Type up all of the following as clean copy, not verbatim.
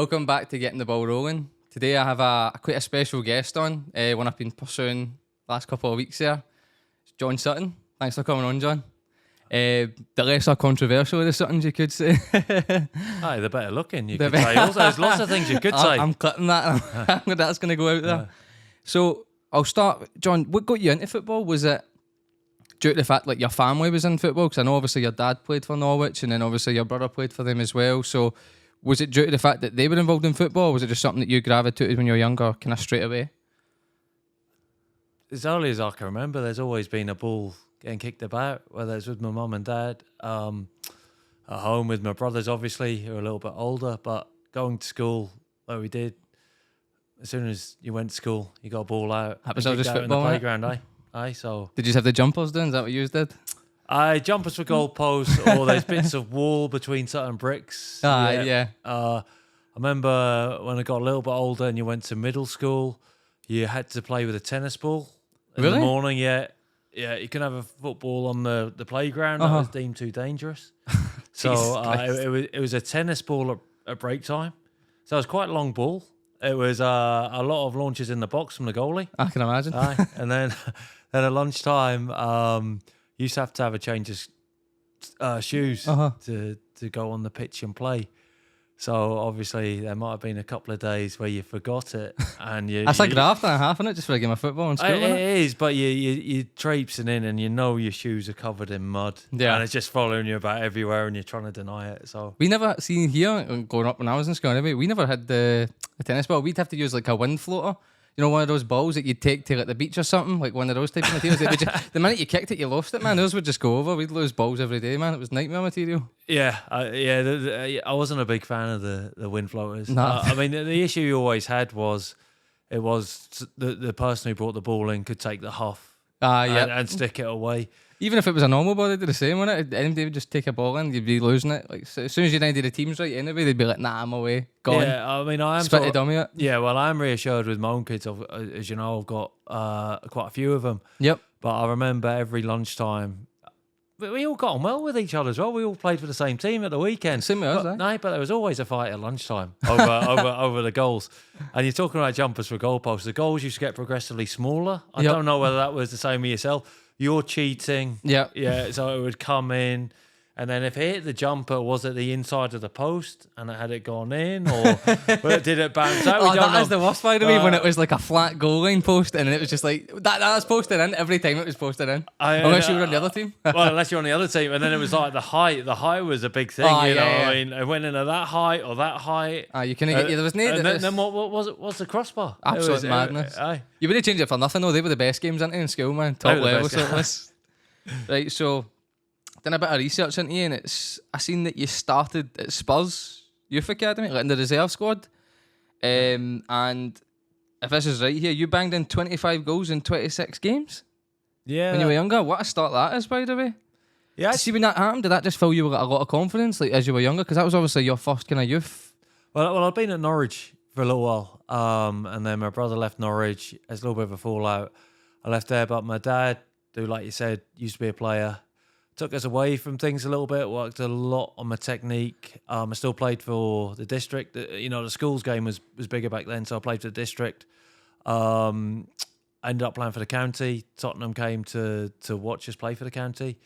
Welcome back to Getting the Ball Rolling. Today I have quite a special guest on, one I've been pursuing the last couple of weeks here. It's John Sutton. Thanks for coming on, John. The lesser controversial of the Suttons, you could say. Aye, the better looking, you could say. Also, there's lots of things you could say. I'm clipping that. That's going to go out there. So I'll start. John, what got you into football? Was it due to the fact like your family was in football? Because I know obviously your dad played for Norwich and then obviously your brother played for them as well. So was it due to the fact that they were involved in football, or was it just something that you gravitated when you were younger, kind of straight away? As early as I can remember, there's always been a ball getting kicked about, whether it's with my mum and dad, at home with my brothers, obviously, who are a little bit older, but going to school like we did, as soon as you went to school, you got a ball out. That was all just out football, in the playground, aye. So did you have the jumpers then? Is that what you did? Jumpers for goalposts, or there's bits of wall between Sutton bricks. Yeah. I remember when I got a little bit older and you went to middle school, you had to play with a tennis ball in the morning. Yeah, you can have a football on the playground. That was deemed too dangerous. So it was a tennis ball at break time. So it was quite a long ball. It was a lot of launches in the box from the goalie. I can imagine. And then at lunchtime, you used to have a change of shoes to go on the pitch and play. So obviously there might have been a couple of days where you forgot it, and that's like graft and a half in it, just for a game of football in school. It is, but you're traipsing in, and you know your shoes are covered in mud, and it's just following you about everywhere, and you're trying to deny it. So we never seen here growing up when I was in school. Anyway, we never had the tennis ball. We'd have to use like a wind floater. You know, one of those balls that you'd take to like the beach or something, like one of those type of materials. The minute you kicked it, you lost it, man. Those would just go over. We'd lose balls every day, man. It was nightmare material. Yeah. I wasn't a big fan of the wind floaters. No. I mean, the issue you always had was the person who brought the ball in could take the huff and stick it away. Even if it was a normal ball, they did the same, wouldn't it? Anybody would just take a ball in, you'd be losing it. Like as soon as you did the teams right anyway, they'd be like, nah, I'm away. Gone. Yeah, I mean, I am spitty dummy it. Yeah, well, I'm reassured with my own kids. As you know, I've got quite a few of them. Yep. But I remember every lunchtime, we all got on well with each other as well. We all played for the same team at the weekend. Same with us, eh? No, but there was always a fight at lunchtime over the goals. And you're talking about jumpers for goalposts. The goals used to get progressively smaller. I don't know whether that was the same with yourself. You're cheating. Yeah, so it would come in. And then if it hit the jumper, was it the inside of the post and had it gone in, or did it bounce out? That was the worst by the way, when it was like a flat goal line post and it was just like that was posted in every time it was posted in. Unless you were on the other team. Well, unless you're on the other team. And then it was like the height. The height was a big thing. I mean, it went in at that height or that height. You couldn't get there was no. And then what was it? What's the crossbar? Absolute madness. You would have changed it for nothing though. They were the best games in school, man. Top level. So it was. Right, so done a bit of research into you, and I seen that you started at Spurs Youth Academy, like in the reserve squad. And if this is right here, you banged in 25 goals in 26 games. Yeah. When you were younger, what a start that is, by the way. Yeah. See, when that happened, did that just fill you with a lot of confidence, like as you were younger? Because that was obviously your first kind of youth. Well, I've been at Norwich for a little while, and then my brother left Norwich. There's a little bit of a fallout. I left there, but my dad, who, like you said, used to be a player, took us away from things a little bit, worked a lot on my technique. I still played for the district. The schools game was bigger back then, so I played for the district. I ended up playing for the county. Tottenham came to watch us play for the county,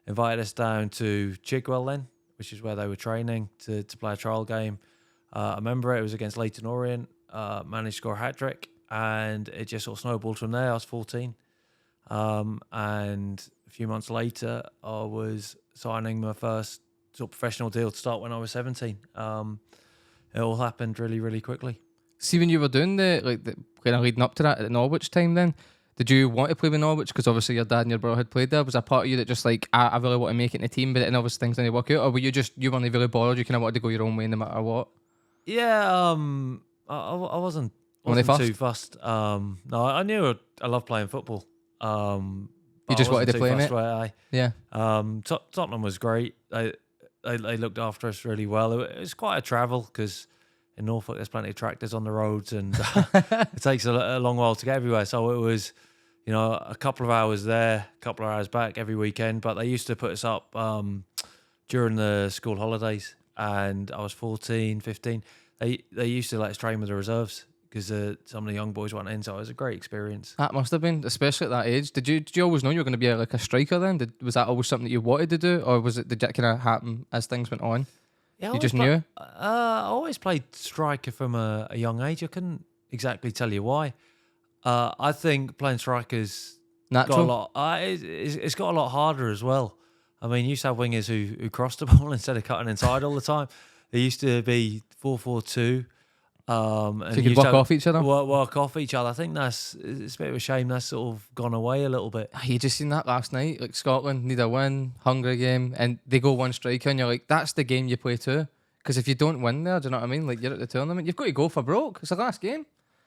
invited us down to Chigwell then, which is where they were training, to play a trial game. I remember it was against Leyton Orient, managed to score a hat-trick, and it just sort of snowballed from there. I was 14. And a few months later, I was signing my first sort of professional deal to start when I was 17. It all happened really, really quickly. See, when you were doing the kind of leading up to that at the Norwich time, then did you want to play with Norwich? Because obviously your dad and your brother had played there. Was there a part of you that just like I really want to make it in the team, but then obviously things didn't work out, or were you weren't really bothered? You kind of wanted to go your own way no matter what. Yeah, I wasn't too fussed. No, I knew I loved playing football. You just wanted to play in it? Yeah. Tottenham was great. They looked after us really well. It was quite a travel because in Norfolk there's plenty of tractors on the roads and it takes a long while to get everywhere. So it was, a couple of hours there, a couple of hours back every weekend. But they used to put us up during the school holidays, and I was 14, 15. they used to let us train with the reserves because some of the young boys went in, so it was a great experience. That must have been, especially at that age. Did you always know you were going to be like a striker then? Was that always something that you wanted to do, or did that kind of happen as things went on? Yeah, you just knew? I always played striker from a young age. I couldn't exactly tell you why. I think playing strikers Natural. got a lot. It's got a lot harder as well. I mean, you used to have wingers who crossed the ball instead of cutting inside all the time. There used to be 4-4-2. And so you could work off each other? Work off each other. I think it's a bit of a shame that's sort of gone away a little bit. You just seen that last night. Like Scotland need a win, hungry game, and they go one striker, and you're like, that's the game you play too. Because if you don't win there, do you know what I mean? Like, you're at the tournament, you've got to go for broke. It's the last game.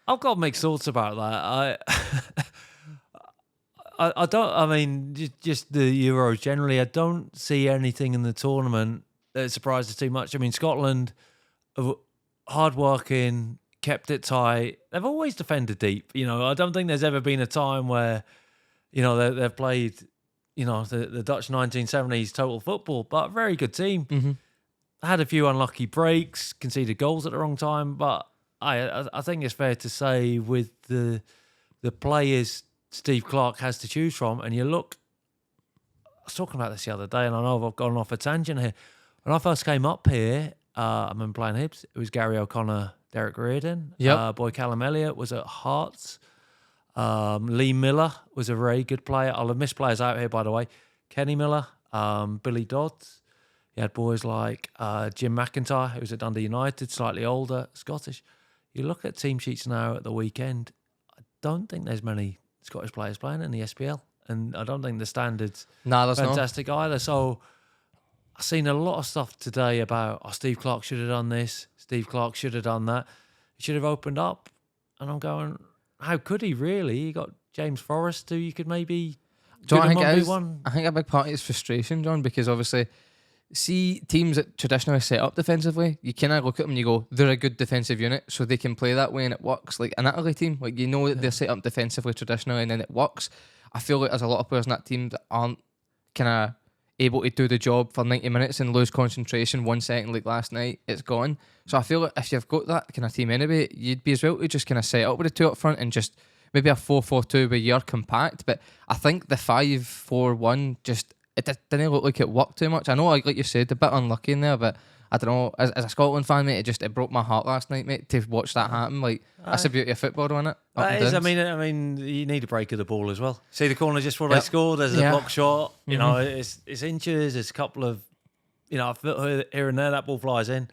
I've got mixed thoughts about that. I don't. I mean, just the Euros generally. I don't see anything in the tournament that surprises too much. I mean, Scotland, hard working, kept it tight. They've always defended deep. You know, I don't think there's ever been a time where, you know, they've played, you know, the Dutch 1970s total football, but a very good team. Mm-hmm. Had a few unlucky breaks, conceded goals at the wrong time, but I think it's fair to say with the players Steve Clarke has to choose from, and you look, I was talking about this the other day, and I know I've gone off a tangent here. When I first came up here, I remember playing Hibs. It was Gary O'Connor, Derek Reardon. Yep. Boy Callum Elliott was at Hearts. Lee Miller was a very good player. I'll have missed players out here, by the way. Kenny Miller, Billy Dodds. You had boys like Jim McIntyre, who was at Dundee United, slightly older, Scottish. You look at team sheets now at the weekend, I don't think there's many Scottish players playing in the SPL. And I don't think the standard's fantastic either. So I've seen a lot of stuff today about, Steve Clarke should have done this, Steve Clarke should have done that. He should have opened up. And I'm going, how could he really? You got James Forrest, who you could maybe... John, I think a big part is frustration, John, because obviously... See teams that traditionally set up defensively, you kind of look at them and you go, they're a good defensive unit, so they can play that way and it works. Like an Italy team, like you know that they're set up defensively traditionally and then it works. I feel like there's a lot of players in that team that aren't kind of able to do the job for 90 minutes and lose concentration 1 second like last night, it's gone. So I feel like if you've got that kind of team anyway, you'd be as well to just kind of set up with the two up front and just maybe a 4-4-2 where you're compact. But I think the 5-4-1 just... It didn't look like it worked too much. I know, like you said, a bit unlucky in there, but I don't know. As a Scotland fan, mate, it broke my heart last night, mate, to watch that happen. Like that's the beauty of football, isn't it? That is. I mean, you need a break of the ball as well. See the corner just before they score. There's a block shot. You know, it's inches. There's a couple of, you know, here and there that ball flies in.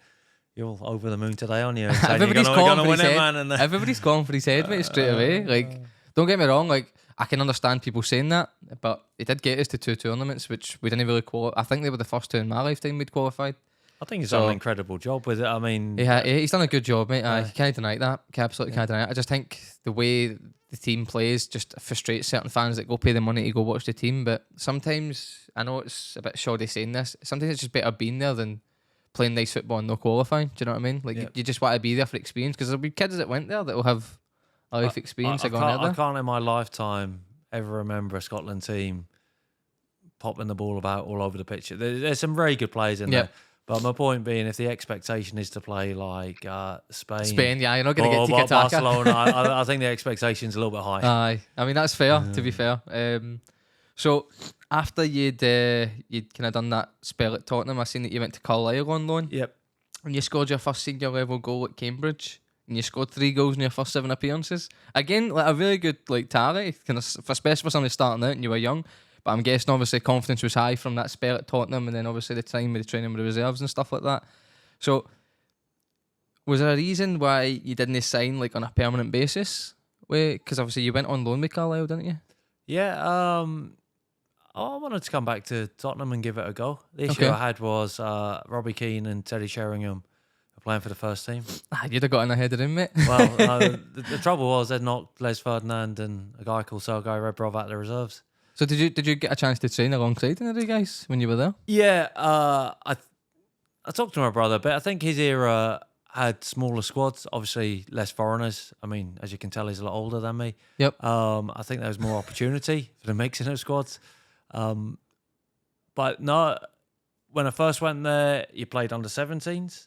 You're all over the moon today, aren't you? Everybody's calling for his head. Everybody's calling for his head, mate, straight away. Like, don't get me wrong, like. I can understand people saying that, but he did get us to 2 tournaments, which we didn't really qualify. I think they were the first 2 in my lifetime we'd qualified. I think he's done an incredible job with it. I mean... he's done a good job, mate. You can't deny that. Absolutely can't deny it. I just think the way the team plays just frustrates certain fans that go pay the money to go watch the team, but sometimes, I know it's a bit shoddy saying this, sometimes it's just better being there than playing nice football and no qualifying. Do you know what I mean? Like, you just want to be there for experience, because there'll be kids that went there that will have... life experience. I can't in my lifetime ever remember a Scotland team popping the ball about all over the pitch. There's some very good players in there. But my point being, if the expectation is to play like Spain, you're not going to get tiki-taka. Barcelona, I think the expectation's a little bit high. Aye, I mean that's fair. To be fair, so after you'd kind of done that spell at Tottenham, I seen that you went to Carlisle on loan. Yep. And you scored your first senior level goal at Cambridge. And you scored 3 goals in your first 7 appearances. Again, like a really good tally, kind of, especially for somebody starting out and you were young. But I'm guessing obviously confidence was high from that spell at Tottenham, and then obviously the time with the training with the reserves and stuff like that. So, was there a reason why you didn't sign like on a permanent basis? Because obviously you went on loan with Carlisle, didn't you? Yeah. I wanted to come back to Tottenham and give it a go. The issue I had was Robbie Keane and Teddy Sheringham playing for the first team. You'd have gotten ahead of him, mate. Well, the trouble was they'd knocked Les Ferdinand and a guy called Sergei Rebrov out of the reserves. So did you get a chance to train alongside any of the guys when you were there? Yeah, I talked to my brother, but I think his era had smaller squads, obviously less foreigners. I mean, as you can tell, he's a lot older than me. Yep. I think there was more opportunity for the mixing of squads. But no, when I first went there, you played under 17s.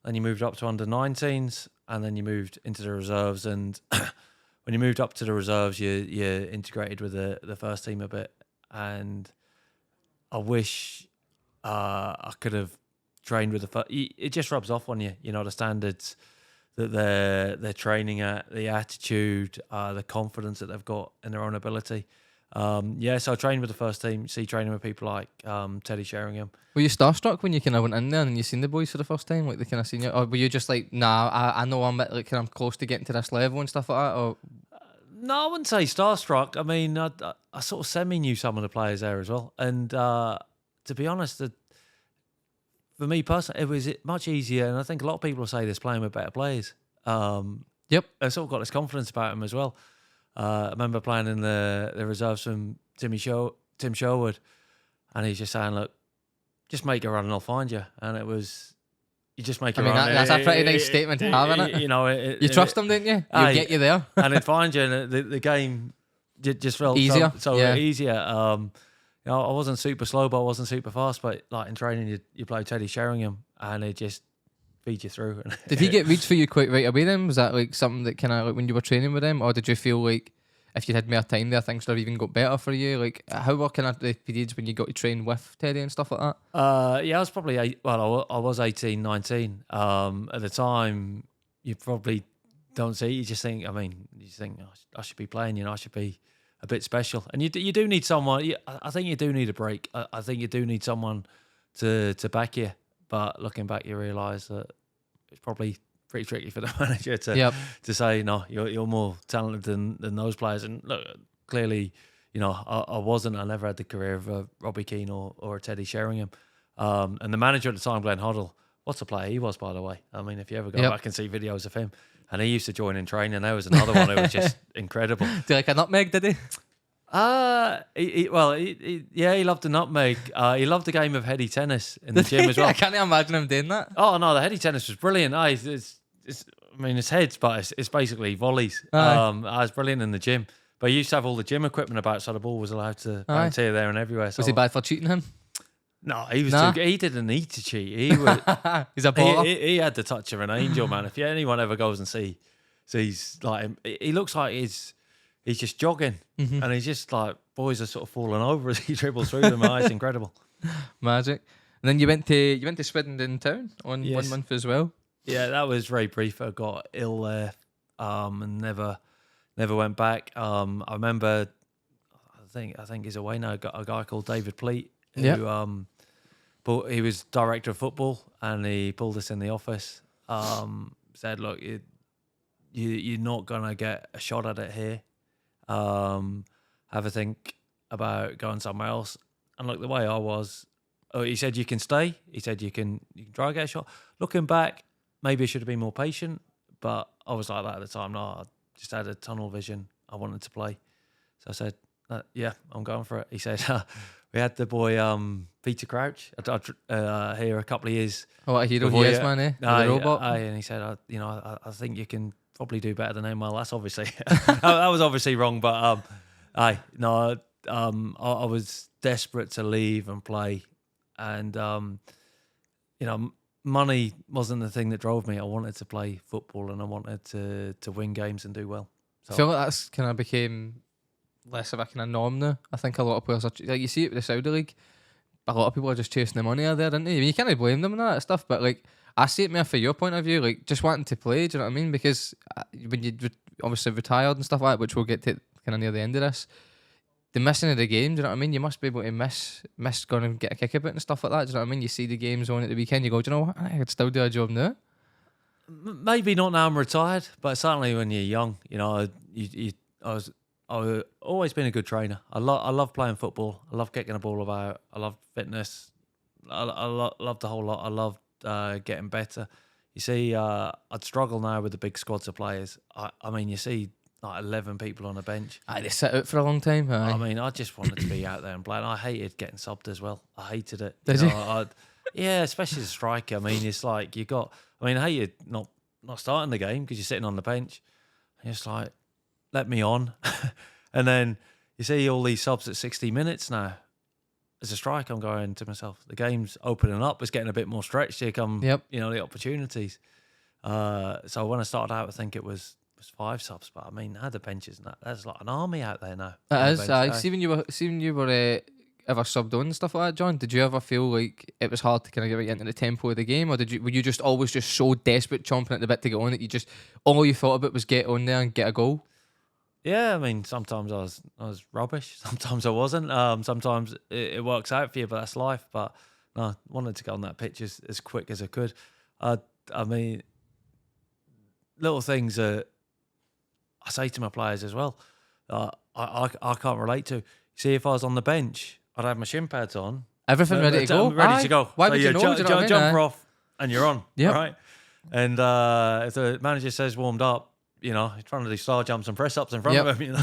then you moved up to under 19s, and then you moved into the reserves. And when you moved up to the reserves, you integrated with the first team a bit. And I wish I could have trained with the first. It just rubs off on you, the standards that they're training at, the attitude, the confidence that they've got in their own ability. So I trained with the first team. See, training with people like Teddy Sheringham. Were you starstruck when you kind of went in there and you seen the boys for the first time? Like they kind of seen you, or were you just like, nah, I know I'm like kind of close to getting to this level and stuff like that? Or no, I wouldn't say starstruck. I mean, I sort of semi knew some of the players there as well, and to be honest, for me personally, it was much easier. And I think a lot of people say this playing with better players. Yep, I sort of got this confidence about them as well. I remember playing in the reserves from Tim Sherwood, and he's just saying, "Look, just make a run and I'll find you." And it was, you just make a run. That's a pretty nice statement to have, isn't it? You trust him, didn't you? He'll get you there. And he'd find you, and the game just felt easier. So easier. I wasn't super slow, but I wasn't super fast. But like in training, you play Teddy Sheringham, and it just feed you through. Did he get reads for you quite right away then? Was that like something that kind of like when you were training with him, or did you feel like if you had more time there, things would have even got better for you? Like how were kind of the periods when you got to train with Teddy and stuff like that? I was probably I was 18, 19. At the time, you probably don't see. You just think. Oh, I should be playing. I should be a bit special. And you do need someone. I think you do need a break. I think you do need someone to back you. But looking back, you realise that it's probably pretty tricky for the manager to say, no, you're more talented than those players. And look, clearly, I wasn't. I never had the career of a Robbie Keane or a Teddy Sheringham. And the manager at the time, Glenn Hoddle, what a player he was, by the way. I mean, if you ever go back and see videos of him, and he used to join in training. There was another one who was just incredible. Do you like a nutmeg, did he? He loved the nutmeg. He loved the game of heady tennis in the gym as well. I can't imagine him doing that. Oh no, the heady tennis was brilliant. It's heads, but it's basically volleys. I was brilliant in the gym. But he used to have all the gym equipment about, so the ball was allowed to bounce here, there, and everywhere. So was he bad for cheating him? No, he was too good. He didn't need to cheat. He was. He's a baller. He had the touch of an angel, man. If anyone ever goes and sees like him, he looks like he's just jogging, and he's just like boys are sort of falling over as he dribbles through them. It's incredible, magic. And then you went to Swindon Town on 1 month as well. Yeah, that was very brief. I got ill there, and never went back. I remember, I think he's away now. Got a guy called David Pleat who but he was director of football, and he pulled us in the office. Said, look, you're not gonna get a shot at it here. Have a think about going somewhere else. And look, the way I was, he said you can stay. He said you can try and get a shot. Looking back, maybe I should have been more patient, but I was like that at the time. No, I just had a tunnel vision. I wanted to play, so I said, "Yeah, I'm going for it." He said, "We had the boy Peter Crouch here a couple of years." Oh, what a hero he is, man! The robot. And he said, "I think you can probably do better than him." Well, that's obviously that was obviously wrong, but I was desperate to leave and play, and money wasn't the thing that drove me. I wanted to play football, and I wanted to win games and do well. So I feel like that's kind of became less of a kind of norm now. I think a lot of players are like, you see it with the Saudi League. A lot of people are just chasing the money out there, don't they? I mean, you can't blame them and that stuff, but like I see it more from your point of view, like just wanting to play. Do you know what I mean? Because when you obviously retired and stuff like that, which we'll get to kind of near the end of this, the missing of the game. Do you know what I mean? You must be able to miss going and get a kick a bit and stuff like that. Do you know what I mean? You see the games on at the weekend, you go, do you know what? I could still do a job now. Maybe not now I'm retired, but certainly when you're young, I've always been a good trainer. I love playing football. I love kicking a ball about. I love fitness. I love the whole lot. I love getting better. You see, I'd struggle now with the big squads of players. I mean, you see like 11 people on a bench. They sit out for a long time. I mean, I just wanted to be out there and play. And I hated getting subbed as well. I hated it. Did you? Yeah, especially as a striker. I mean, it's like I hated not starting the game because you're sitting on the bench. And it's like, let me on. And then you see all these subs at 60 minutes now. as a striker, I'm going to myself, the game's opening up. It's getting a bit more stretched. Here come, the opportunities. So when I started out, I think it was 5 subs, but I mean, I had the benches and that's like an army out there now. It is. See when you were ever subbed on and stuff like that, John, did you ever feel like it was hard to kind of get into the tempo of the game, or were you just always just so desperate, chomping at the bit to get on, that you just all you thought about was get on there and get a goal? Yeah, I mean, sometimes I was rubbish. Sometimes I wasn't. Sometimes it works out for you, but that's life. But no, I wanted to get on that pitch as quick as I could. I mean, little things that I say to my players as well, I can't relate to. See, if I was on the bench, I'd have my shin pads on. Everything ready to go? Ready to go. Why would you know? Jumper off and you're on. Yep. Right? And if the manager says warmed up, you're trying to do star jumps and press ups in front of him.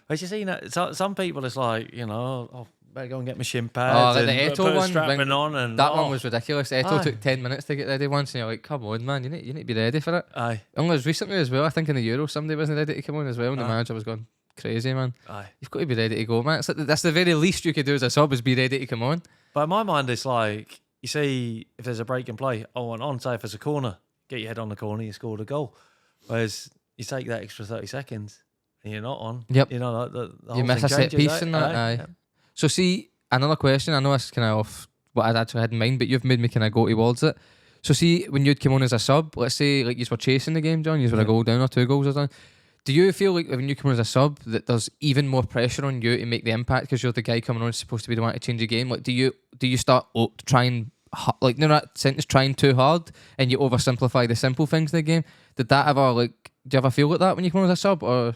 But you see, some people, it's like, better go and get my shin pads and and the Eto one, strapping on. And that one was ridiculous. Eto took 10 minutes to get ready once, and you're like, come on, man, you need to be ready for it. Aye. Only as recently as well, I think in the Euro, somebody wasn't ready to come on as well, and the manager was going crazy, man. Aye. You've got to be ready to go, man. That's the very least you could do as a sub, is be ready to come on. But in my mind, it's like, you see, if there's a break in play, say if there's a corner, get your head on the corner, you scored a goal. Whereas you take that extra 30 seconds and you're not on. Yep. The whole you miss thing a set changes, piece in that. Aye. Yep. So see, another question. I know it's kind of off what I'd actually had in mind, but you've made me kind of go towards it. So see, when you'd come on as a sub, let's say like you were chasing the game, John, you were a goal down or 2 goals or something. Do you feel like when you come on as a sub that there's even more pressure on you to make the impact because you're the guy coming on supposed to be the one to change the game? Like, do you start trying trying too hard and you oversimplify the simple things in the game? Did that ever do you ever feel like that when you come on as a sub? Or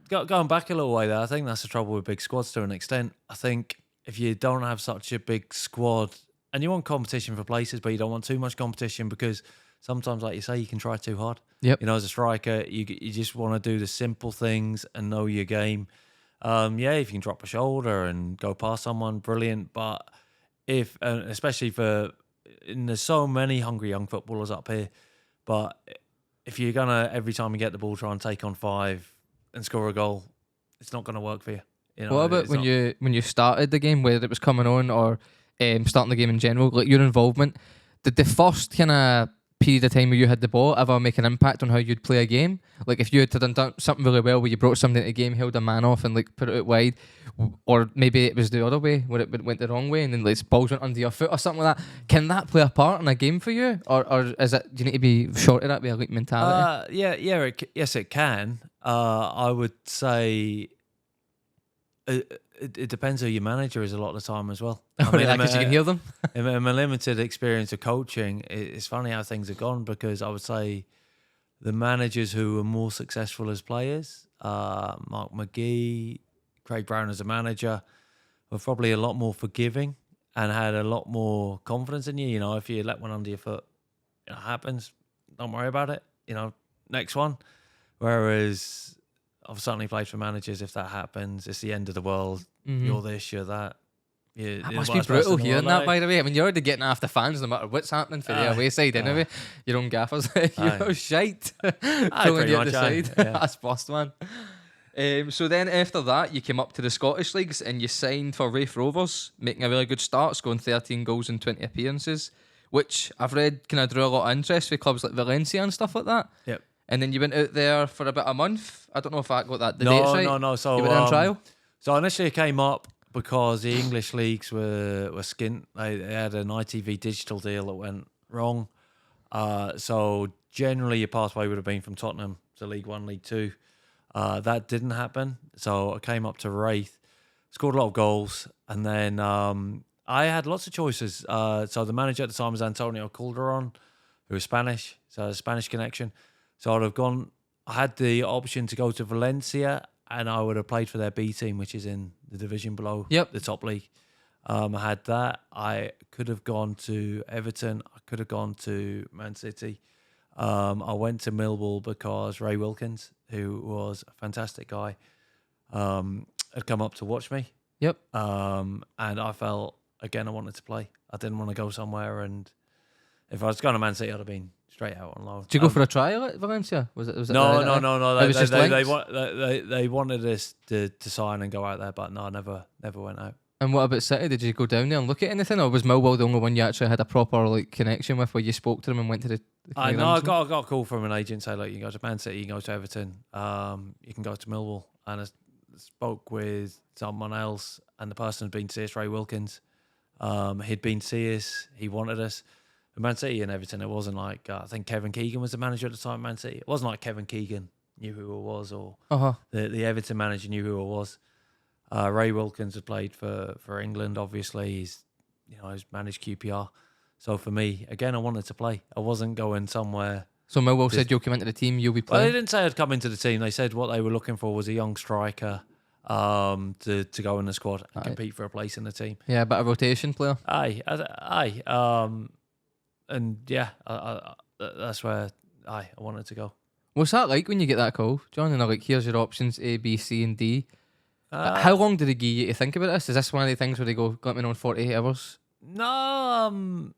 going back a little way there, I think that's the trouble with big squads to an extent. I think if you don't have such a big squad and you want competition for places, but you don't want too much competition because sometimes, like you say, you can try too hard. Yep. As a striker, you just want to do the simple things and know your game. If you can drop a shoulder and go past someone, brilliant. But especially there's so many hungry young footballers up here, but if you're gonna every time you get the ball try and take on 5 and score a goal, it's not gonna work for you. What about when you started the game, whether it was coming on or starting the game in general, like your involvement? Did the first kind of period of time where you had the ball ever make an impact on how you'd play a game? Like if you had done something really well where you brought something into the game, held a man off and put it out wide, or maybe it was the other way where it went the wrong way and then balls went under your foot or something like that, can that play a part in a game for you? Or is it, do you need to be short of that with a elite mentality? Yes it can. I would say it depends who your manager is a lot of the time as well. I mean, because you can hear them. In my limited experience of coaching, it's funny how things have gone, because I would say the managers who are more successful as players, Mark McGee, Craig Brown as a manager, were probably a lot more forgiving and had a lot more confidence in you. If you let one under your foot, it happens. Don't worry about it. Next one. Whereas I've certainly played for managers, if that happens, it's the end of the world. Mm-hmm. You're this, you're that. That must be brutal hearing that, by the way. I mean, you're already getting after fans no matter what's happening for the away side anyway. Your own gaffers. You're shite. Pulling you at the side. Yeah. That's bust, man. So then after that, you came up to the Scottish Leagues and you signed for Raith Rovers, making a really good start, scoring 13 goals in 20 appearances, which I've read kind of drew a lot of interest with clubs like Valencia and stuff like that. Yep. And then you went out there for about a month. I don't know if I got the dates right. No. So you went on trial? So initially it came up because the English leagues were skint. They had an ITV digital deal that went wrong. So generally your pathway would have been from Tottenham to League One, League Two. That didn't happen. So I came up to Raith, scored a lot of goals, and then I had lots of choices. So the manager at the time was Antonio Calderon, who was Spanish, so a Spanish connection. So I had the option to go to Valencia, and I would have played for their B team, which is in the division below the top league. I had that. I could have gone to Everton. I could have gone to Man City. I went to Millwall because Ray Wilkins, who was a fantastic guy, had come up to watch me. Yep. And I felt, again, I wanted to play. I didn't want to go somewhere, and if I was going to Man City, I'd have been straight out on loan. Did you go for a trial at Valencia? Was it No. It was just they wanted us to sign and go out there, but no, I never went out. And what about City? Did you go down there and look at anything, or was Millwall the only one you actually had a proper like connection with, where you spoke to them and went to the I know I got a call from an agent say, like, you can go to Man City, you can go to Everton, you can go to Millwall, and I spoke with someone else, and the person had been to see us, Ray Wilkins. He'd been to see us, he wanted us. Man City and Everton, it wasn't like, I think Kevin Keegan was the manager at the time, Man City. It wasn't like Kevin Keegan knew who it was, or the Everton manager knew who it was. Ray Wilkins had played for England, obviously. He's managed QPR. So for me, again, I wanted to play. I wasn't going somewhere. So Millwall said you'll come into the team, you'll be playing? Well, they didn't say I'd come into the team. They said what they were looking for was a young striker to go in the squad and compete for a place in the team. Yeah, but a rotation player. Aye. And yeah, that's where I wanted to go. What's that like when you get that call, John? And they're like, here's your options, A, B, C, and D. How long did they give you to think about this? Is this one of the things where they go, let me know in 48 hours? No,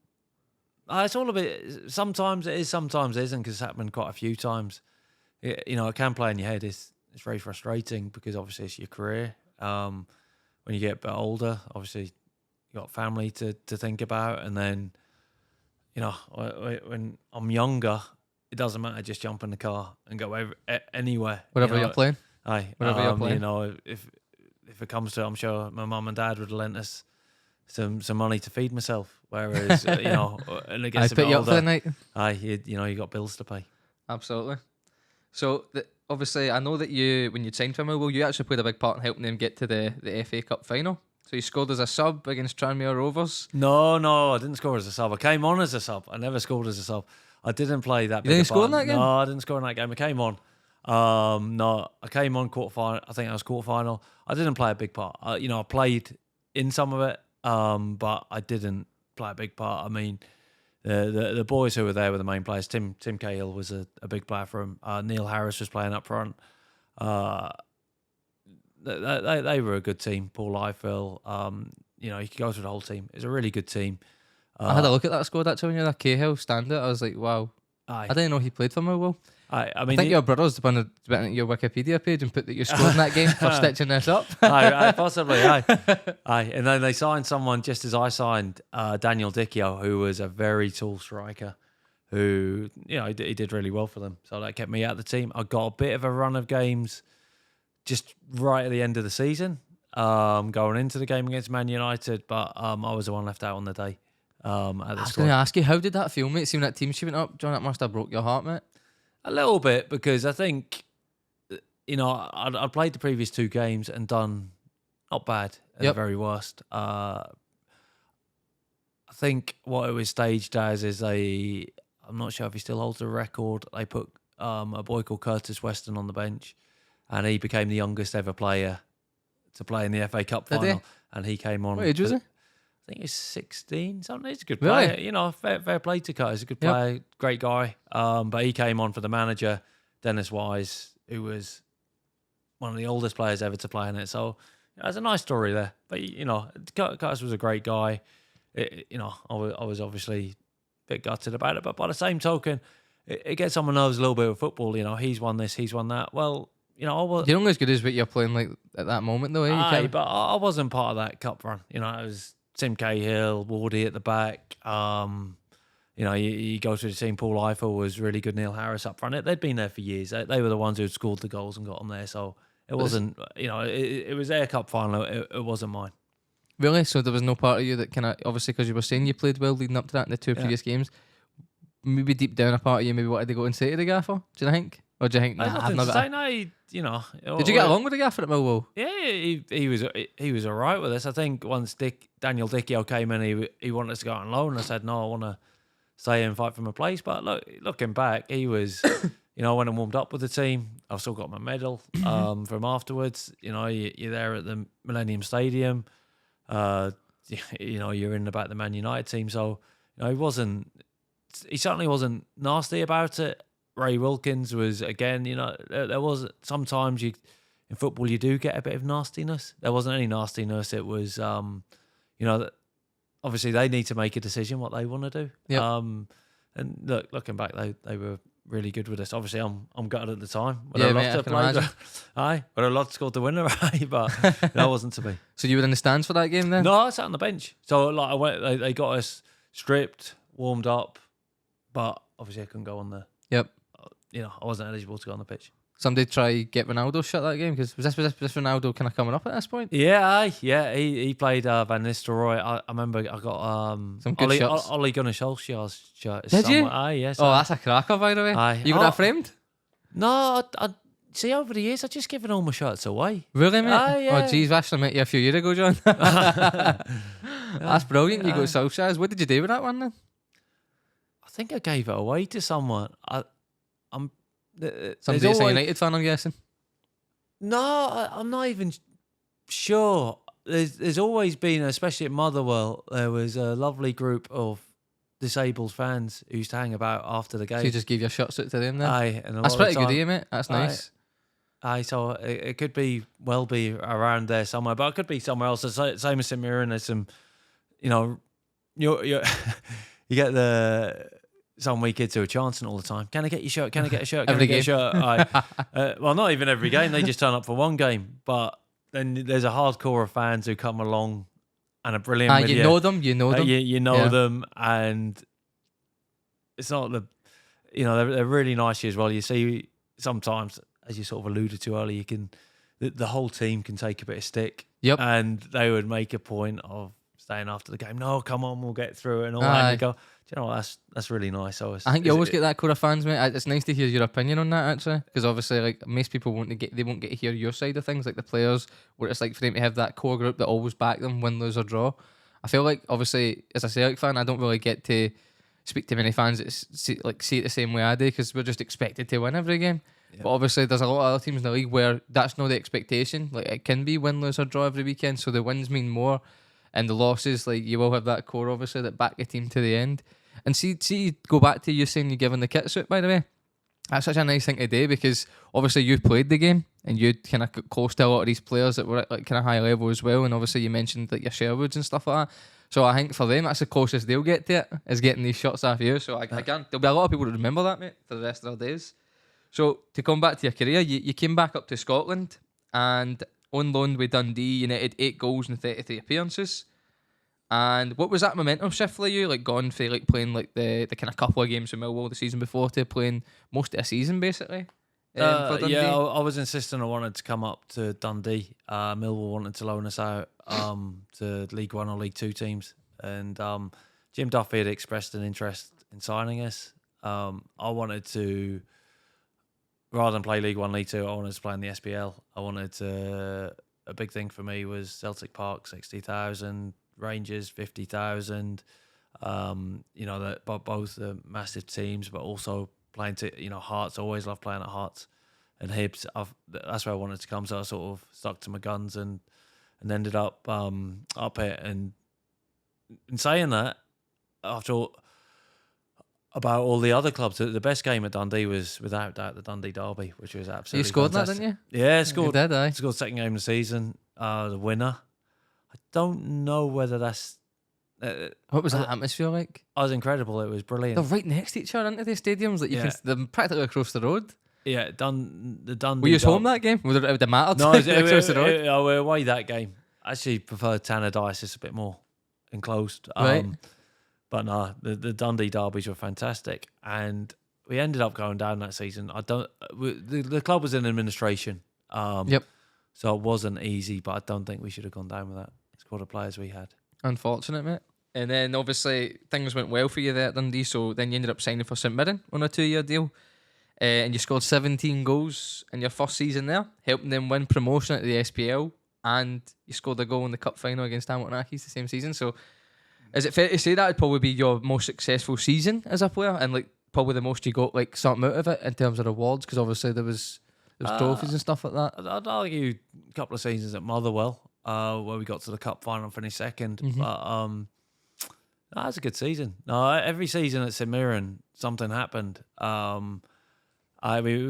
it's all a bit. Sometimes it is, sometimes it isn't, because it's happened quite a few times. It can play in your head. It's very frustrating because obviously it's your career. When you get a bit older, obviously you got family to think about, and then when I'm younger, it doesn't matter. Just jump in the car and go anywhere. Whatever you're playing. Aye, whatever you're playing. If it comes to it, I'm sure my mum and dad would have lent us some money to feed myself. Whereas and it gets a bit older, up for the night. Aye, you got bills to pay. Absolutely. So obviously, I know that when you signed for Millwall, you actually played a big part in helping them get to the FA Cup final. So you scored as a sub against Tranmere Rovers. No, I didn't score as a sub. I came on as a sub. I never scored as a sub. I didn't play that. You didn't score in that game? No, I didn't score in that game. I came on. No, I came on quarterfinal. I think I was quarterfinal. I didn't play a big part. I played in some of it, but I didn't play a big part. I mean, the boys who were there were the main players. Tim Cahill was a big player for him. Neil Harris was playing up front. They were a good team. Paul Ifill. You could go through the whole team. It was a really good team. I had a look at that squad actually when you're that Cahill standout. I was like, wow. Aye. I didn't know he played for Millwall. I mean, I think your brother's went on your Wikipedia page and put that you scored in that game for stitching this up. Aye, possibly, aye. And then they signed someone just as I signed, Daniel Dicchio, who was a very tall striker, who, he did really well for them. So that kept me out of the team. I got a bit of a run of games just right at the end of the season, going into the game against Man United, but I was the one left out on the day. I was going to ask you, how did that feel, mate? Seeing that team she went up, John, that must have broke your heart, mate. A little bit, because I think, I'd played the previous two games and done not bad at the very worst. I think what it was staged as is I'm not sure if he still holds the record. They put a boy called Curtis Weston on the bench, and he became the youngest ever player to play in the FA Cup final. And he came on. What age was he? I think he's 16, something. He's a good player. Really? Fair play to Curtis. He's a good player, great guy. But he came on for the manager, Dennis Wise, who was one of the oldest players ever to play in it. So there's a nice story there. But Curtis was a great guy. I was obviously a bit gutted about it. But by the same token, it gets on my nerves a little bit with football. He's won this, he's won that. Well, I was. You're only as good as what you're playing like at that moment, though. Aye, but I wasn't part of that cup run. It was Tim Cahill, Wardy at the back. You go through the team. Paul Ifill was really good. Neil Harris up front. They'd been there for years. They were the ones who had scored the goals and got them there. So it wasn't. It was their cup final. It wasn't mine. Really? So there was no part of you that kind of, obviously, because you were saying you played well leading up to that in the two previous games. Maybe deep down, a part of you maybe wanted to go and say to the gaffer. Do you think? Or do you think? Nah, I've never. Did you get along with the gaffer at Millwall? Yeah, he was all right with us. I think once Daniel Dicchio came in, he wanted us to go out on loan. I said no, I want to stay and fight for my place. But looking back, he was, I went and warmed up with the team. I've still got my medal from afterwards. You're there at the Millennium Stadium. You're in about the Man United team. So he certainly wasn't nasty about it. Ray Wilkins was, again, there was sometimes in football you do get a bit of nastiness. There wasn't any nastiness. It was, obviously they need to make a decision what they want to do. Yep. And looking back, they were really good with us. Obviously, I'm gutted at the time. Would Yeah, I love mate, to I have can played? imagine. Aye, would I love to score the winner? Aye, but that wasn't to be. So you were in the stands for that game then? No, I sat on the bench. So like I went, they got us stripped, warmed up, but obviously I couldn't go on the. Yep. I wasn't eligible to go on the pitch. Somebody try get Ronaldo shut that game because was this Ronaldo kind of coming up at this point? Yeah, aye, yeah. He played Van Nistelrooy. I remember I got Some good shots. Ole Gunnar Solskjaer's shirt. Did you? Aye, yes. Oh, that's a cracker, by the way. Aye. You got that framed? No, I see over the years I've just given all my shirts away. Really, mate? Aye, yeah. Oh, geez, I actually met you a few years ago, John. That's brilliant. You got Solskjaer's. What did you do with that one then? I think I gave it away to someone. Somebody that's a United fan, I'm guessing. No, I'm not even sure. There's always been, especially at Motherwell, there was a lovely group of disabled fans who used to hang about after the game. So you just give your shots out to them then? Aye, and that's pretty good, eh, mate? That's nice. Aye, so it could be around there somewhere, but it could be somewhere else. Same as St.mirren, there's some, you you get some wee kids who are chancing all the time. Can I get your shirt? Can I get a shirt? Can Every I get game. a shirt? Aye. Well, not even every game. They just turn up for one game. But then there's a hardcore of fans who come along and are brilliant with you. You know them. You know them. You know them, and it's not they're really nice to you as well. You see sometimes, as you sort of alluded to earlier, the whole team can take a bit of stick. Yep. And they would make a point of staying after the game. No, come on, we'll get through it and all that. And you go, do you know what? That's really nice. I think you always get that core of fans, mate. It's nice to hear your opinion on that, actually, because obviously, like most people won't get to hear your side of things, like the players, what it's like for them to have that core group that always back them, win, lose or draw. I feel like, obviously, as a Celtic fan, I don't really get to speak to many fans that see it the same way I do, because we're just expected to win every game. Yep. But obviously, there's a lot of other teams in the league where that's not the expectation. Like it can be win, lose or draw every weekend, so the wins mean more. And the losses, like you will have that core, obviously, that back your team to the end. And see, go back to you saying you're giving the kits out, by the way. That's such a nice thing to do because obviously you played the game and you kind of got close to a lot of these players that were at like kind of high level as well. And obviously you mentioned like your Sherwoods and stuff like that. So I think for them, that's the closest they'll get to it, is getting these shots off you. So again, there'll be a lot of people that remember that, mate, for the rest of their days. So to come back to your career, you came back up to Scotland and on loan with Dundee, United 8 goals in 33 appearances. And what was that momentum shift for you? Like going for like playing like the kind of couple of games with Millwall the season before to playing most of the season basically? For Dundee? Yeah, I was insisting I wanted to come up to Dundee. Millwall wanted to loan us out to League One or League Two teams, and Jim Duffy had expressed an interest in signing us. I wanted to, rather than play League One, League Two, I wanted to play in the SPL. I wanted to. A big thing for me was Celtic Park, 60,000. Rangers 50,000, that both the massive teams, but also playing to Hearts. I always loved playing at Hearts and Hibs. That's where I wanted to come, so I sort of stuck to my guns and ended up up here. And in saying that, after all, about all the other clubs, the best game at Dundee was without doubt the Dundee derby, which was absolutely. You scored fantastic. that, didn't you? Yeah, scored. You did, aye. Scored second game of the season, the winner. I don't know whether that's... what was that atmosphere like? It was incredible. It was brilliant. They're right next to each other, aren't they, the stadiums? Like they're practically across the road. Yeah, the Dundee... Were you home that game? Would it have mattered? No, across the road? We were away that game. I actually preferred Tannadice. It's a bit more enclosed. Right. But no, the Dundee derbies were fantastic. And we ended up going down that season. The club was in administration. Yep. So it wasn't easy, but I don't think we should have gone down with that squad of players we had. Unfortunate, mate. And then obviously things went well for you there at Dundee, so then you ended up signing for St.mirren on a 2-year deal. And you scored 17 goals in your first season there, helping them win promotion at the SPL, and you scored a goal in the cup final against Hamilton Accies the same season. So is it fair to say that would probably be your most successful season as a player, and like probably the most you got like something out of it in terms of rewards? Because obviously there was trophies and stuff like that. I'd argue a couple of seasons at Motherwell, where we got to the cup final and finished second. Mm-hmm. But that was a good season. No, every season at St.mirren, something happened. We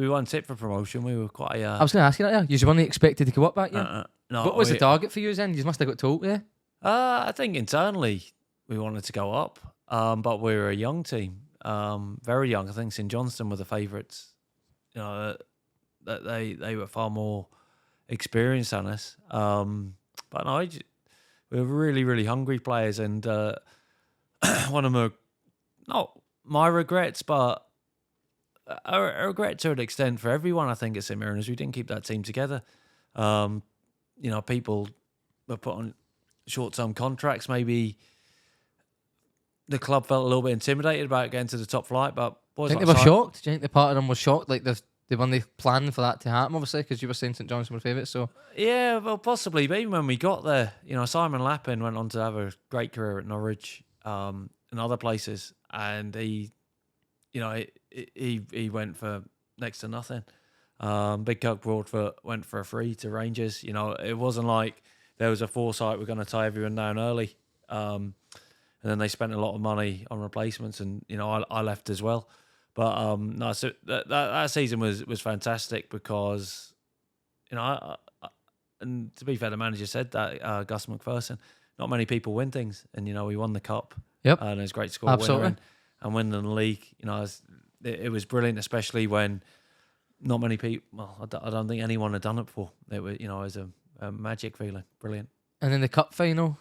weren't fit for promotion. We were quite. I was going to ask you that. Yeah, you weren't expected to go up back yet. No. What was the target for you then? You must have got told, yeah. I think internally we wanted to go up, but we were a young team. very young. I think St Johnstone were the favourites. You know, that they were far more experienced than us. But no, we were really, really hungry players, and one of my, not my regrets, but a regret to an extent for everyone, I think, at St Mirren, is we didn't keep that team together. People were put on short-term contracts. Maybe the club felt a little bit intimidated about getting to the top flight, but boys, Do you think they were shocked? Do you think the part of them was shocked? Like they weren't planning for that to happen, obviously, because you were saying St Johnstone were favourites. So yeah, well, possibly. But even when we got there, Simon Lappin went on to have a great career at Norwich and other places, and he went for next to nothing. Big Kirk Broadfoot went for a free to Rangers. It wasn't like there was a foresight we're going to tie everyone down early. And then they spent a lot of money on replacements, and I left as well. But no, so that season was fantastic because and to be fair, the manager said that Gus McPherson, not many people win things, and we won the cup. Yep, and it was a great score. Absolutely. And winning the league, it was brilliant, especially when not many people. Well, I don't think anyone had done it before. It was a magic feeling, brilliant. And then the cup final.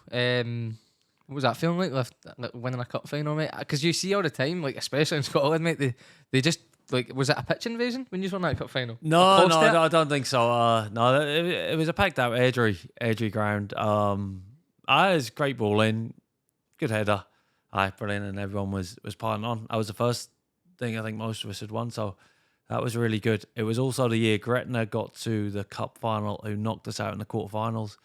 What was that feeling like winning a cup final, mate? Because you see all the time, like especially in Scotland, mate, they just was it a pitch invasion when you won that cup final? No, I don't think so. No, it was a packed out Airdrie ground. I was great ball in, good header. Brilliant, and everyone was piling on. That was the first thing I think most of us had won, so that was really good. It was also the year Gretna got to the cup final, who knocked us out in the quarterfinals,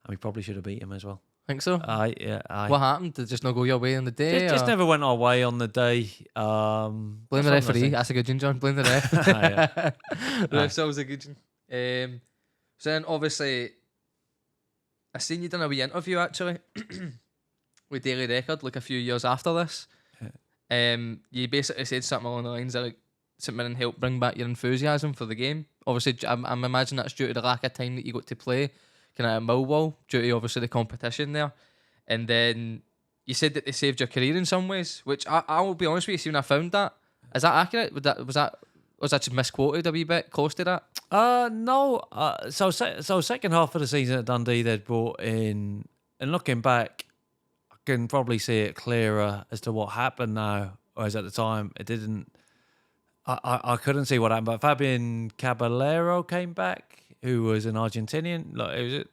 and we probably should have beat him as well. Think so? Yeah. What happened? Did it just not go your way on the day? Just never went our way on the day. Blame the referee. That's a good one, John. Blame the ref. The ref's always a good one. So then, obviously, I seen you done a wee interview actually with Daily Record like a few years after this. You basically said something along the lines of like St Mirren helped bring back your enthusiasm for the game. Obviously, I'm imagining that's due to the lack of time that you got to play kind of at Millwall, due to obviously the competition there. And then you said that they saved your career in some ways, which I will be honest with you, see when I found that, is that accurate? Was that just misquoted a wee bit, close to that? No. So second half of the season at Dundee, they'd brought in, and looking back, I can probably see it clearer as to what happened now, whereas at the time it didn't. I couldn't see what happened, but Fabian Caballero came back, who was an Argentinian. Look, I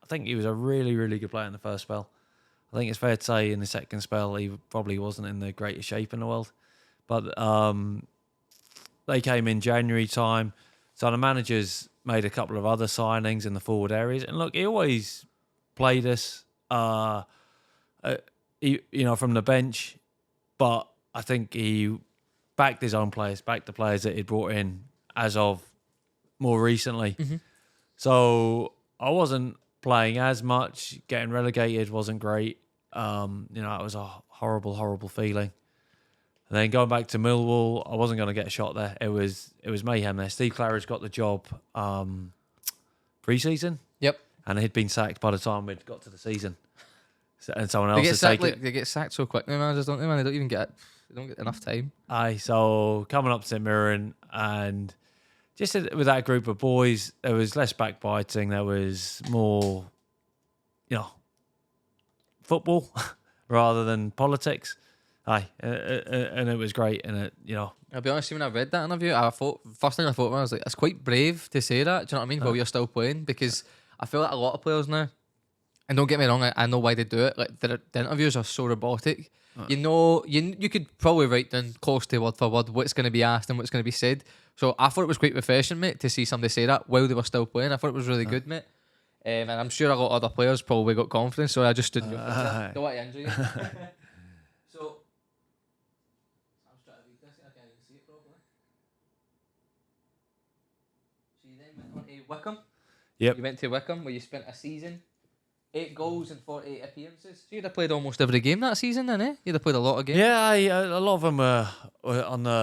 think he was a really, really good player in the first spell. I think it's fair to say in the second spell he probably wasn't in the greatest shape in the world. But they came in January time, so the managers made a couple of other signings in the forward areas. And look, he always played us, from the bench, but I think he backed his own players, backed the players that he'd brought in as of more recently. Mm-hmm. So I wasn't playing as much. Getting relegated wasn't great. It was a horrible, horrible feeling. And then going back to Millwall, I wasn't going to get a shot there. It was mayhem there. Steve Claridge got the job pre-season. Yep. And he'd been sacked by the time we'd got to the season. And someone else had taken it. They get sacked so quick now, managers, don't they, man? They don't get enough time. So coming up to St Mirren, and just with that group of boys, there was less backbiting. There was more, football rather than politics. And it was great. And I'll be honest, when I read that interview, first thing I thought was like, it's quite brave to say that. Do you know what I mean? While you're still playing, because I feel like a lot of players now, and don't get me wrong, I know why they do it. Like the interviews are so robotic. You could probably write down close to word for word what's going to be asked and what's going to be said. So I thought it was quite refreshing, mate, to see somebody say that while they were still playing. I thought it was really good, mate. And I'm sure a lot of other players probably got confidence, so I just stood in your front. Don't want to injure you. So I was trying to read this, I can't even see it properly. So you then went on to Wickham. Yep. You went to Wickham where you spent a season. 8 goals and 48 appearances. So you'd have played almost every game that season then, eh? You'd have played a lot of games. Yeah, a lot of them were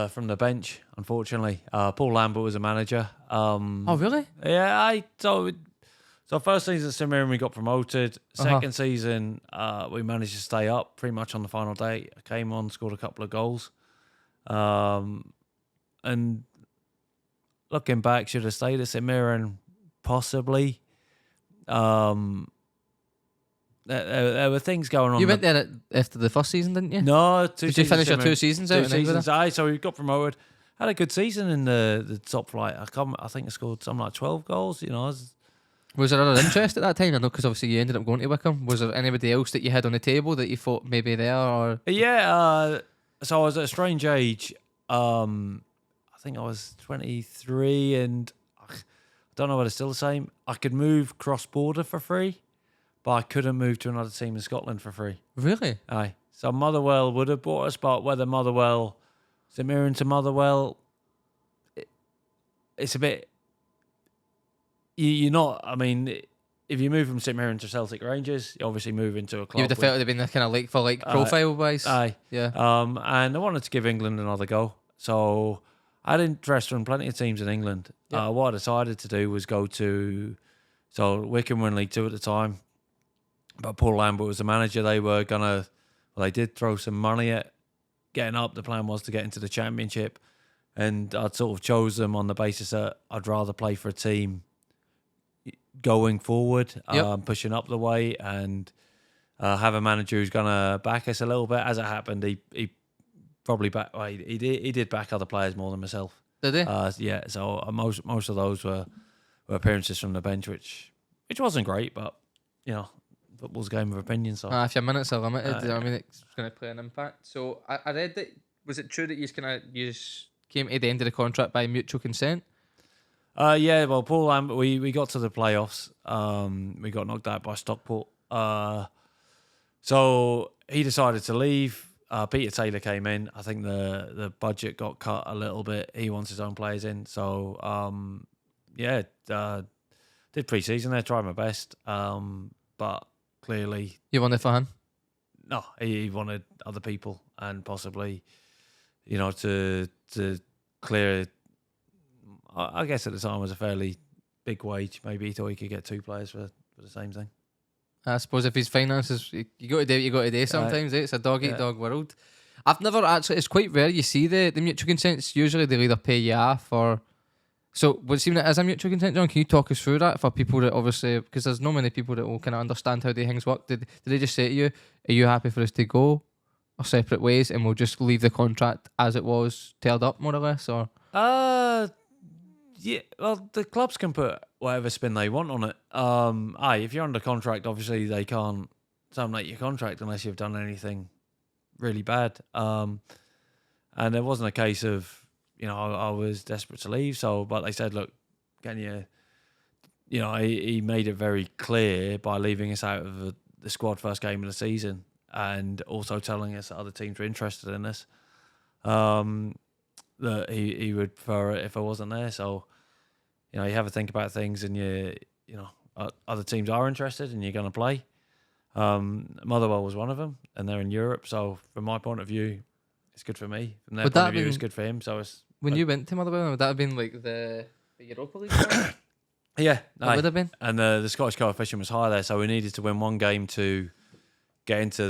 from the bench, unfortunately. Paul Lambert was a manager. Oh, really? Yeah, so first season at St Mirren we got promoted. Second season we managed to stay up pretty much on the final day. I came on, scored a couple of goals. And looking back, should have stayed at St. Mirren, possibly. There were things going on. You went there after the first season, didn't you? No, Did you finish your 2 seasons out? 2 seasons, aye. So we got promoted. Had a good season in the top flight. I think I scored something like 12 goals. Was there other interest at that time? I know, because obviously you ended up going to Wycombe. Was there anybody else that you had on the table that you thought maybe there? Or Yeah. So I was at a strange age. I think I was 23, and I don't know whether it's still the same. I could move cross border for free, but I couldn't move to another team in Scotland for free. Really? Aye. So Motherwell would have bought us, but whether St. Mirren to Motherwell, it's a bit. You're not. I mean, if you move from St. Mirren to Celtic Rangers, you obviously move into a club. You would have felt it would have been kind of like for like profile wise. Aye. Yeah. And I wanted to give England another go, so I had interest from plenty of teams in England. Yeah. What I decided to do was go to. So Wycombe were in League Two at the time, but Paul Lambert was the manager. They were gonna. Well, they did throw some money at getting up. The plan was to get into the Championship, and I'd sort of chose them on the basis that I'd rather play for a team going forward, pushing up the way, and have a manager who's gonna back us a little bit. As it happened, he probably he did back other players more than myself. Did he? Yeah. So most of those were appearances from the bench, which wasn't great, but football's a game of opinion. So if your minutes are limited, I mean, it's going to play an impact. So I read that. Was it true that you came to the end of the contract by mutual consent? Yeah. Well, Paul Lambert, we got to the playoffs. We got knocked out by Stockport. So he decided to leave. Peter Taylor came in. I think the budget got cut a little bit. He wants his own players in. So did pre-season there, tried my best. But clearly, You won it for him? no, he wanted other people, and possibly, to clear. I guess at the time it was a fairly big wage. Maybe he thought he could get 2 players for the same thing. I suppose if his finances, you got to do what you got to do sometimes. It's a dog-eat-dog world. I've never actually, it's quite rare you see the mutual consents. Usually they'll either pay you off or... So, would it seem that as a mutual consent, John? Can you talk us through that for people that obviously... Because there's not many people that will kind of understand how these things work. Did they just say to you, are you happy for us to go our separate ways and we'll just leave the contract as it was, teared up more or less? Or Yeah, well, the clubs can put whatever spin they want on it. If you're under contract, obviously they can't terminate your contract unless you've done anything really bad. And it wasn't a case of, I was desperate to leave. But they said, look, can you, he made it very clear by leaving us out of the squad first game of the season, and also telling us that other teams were interested in us. That he would prefer it if I wasn't there. So, you have to think about things, and other teams are interested, and you're going to play. Motherwell was one of them, and they're in Europe. So, from my point of view, it's good for me. From their point of view, it's good for him. So, when you went to Motherwell, would that have been like the Europa League? One? Yeah, it would have been. And the Scottish coefficient was high there, so we needed to win one game to get into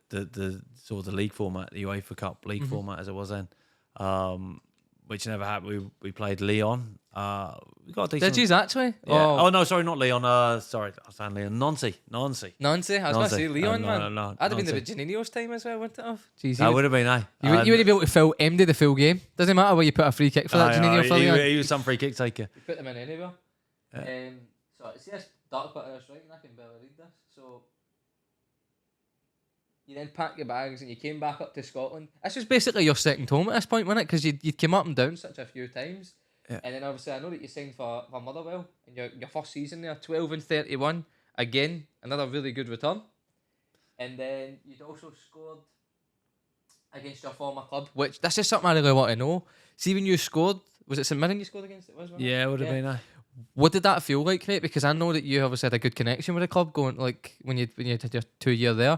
the sort of the league format, the UEFA Cup league format as it was then. Which never happened. We played Leon. We got a decent. Did you actually? Yeah. Oh no, sorry, not Leon. Sorry, I was saying Leon. Nancy. Nancy. I was going to say Leon, man. No, I'd have been the Janino's time as well, wouldn't it have? Jeez, that would have been, aye. You wouldn't be able to fill MD the full game. Doesn't matter where you put a free kick for that Janino for Leon. He was some free kick taker. You put them in anywhere. Yeah. So see this dark bit of this, right? And I can barely read this. So you then packed your bags and you came back up to Scotland. This was basically your second home at this point, wasn't it? Because you'd come up and down such a few times. Yeah. And then obviously I know that you signed for Motherwell in your first season there, 12 and 31. Again, another really good return. And then you'd also scored against your former club, which this is something I really want to know. See, when you scored, was it St. Mirren you scored against? Yeah, it would have been, aye. What did that feel like, mate? Because I know that you obviously had a good connection with the club going, like, when you had your 2 year there.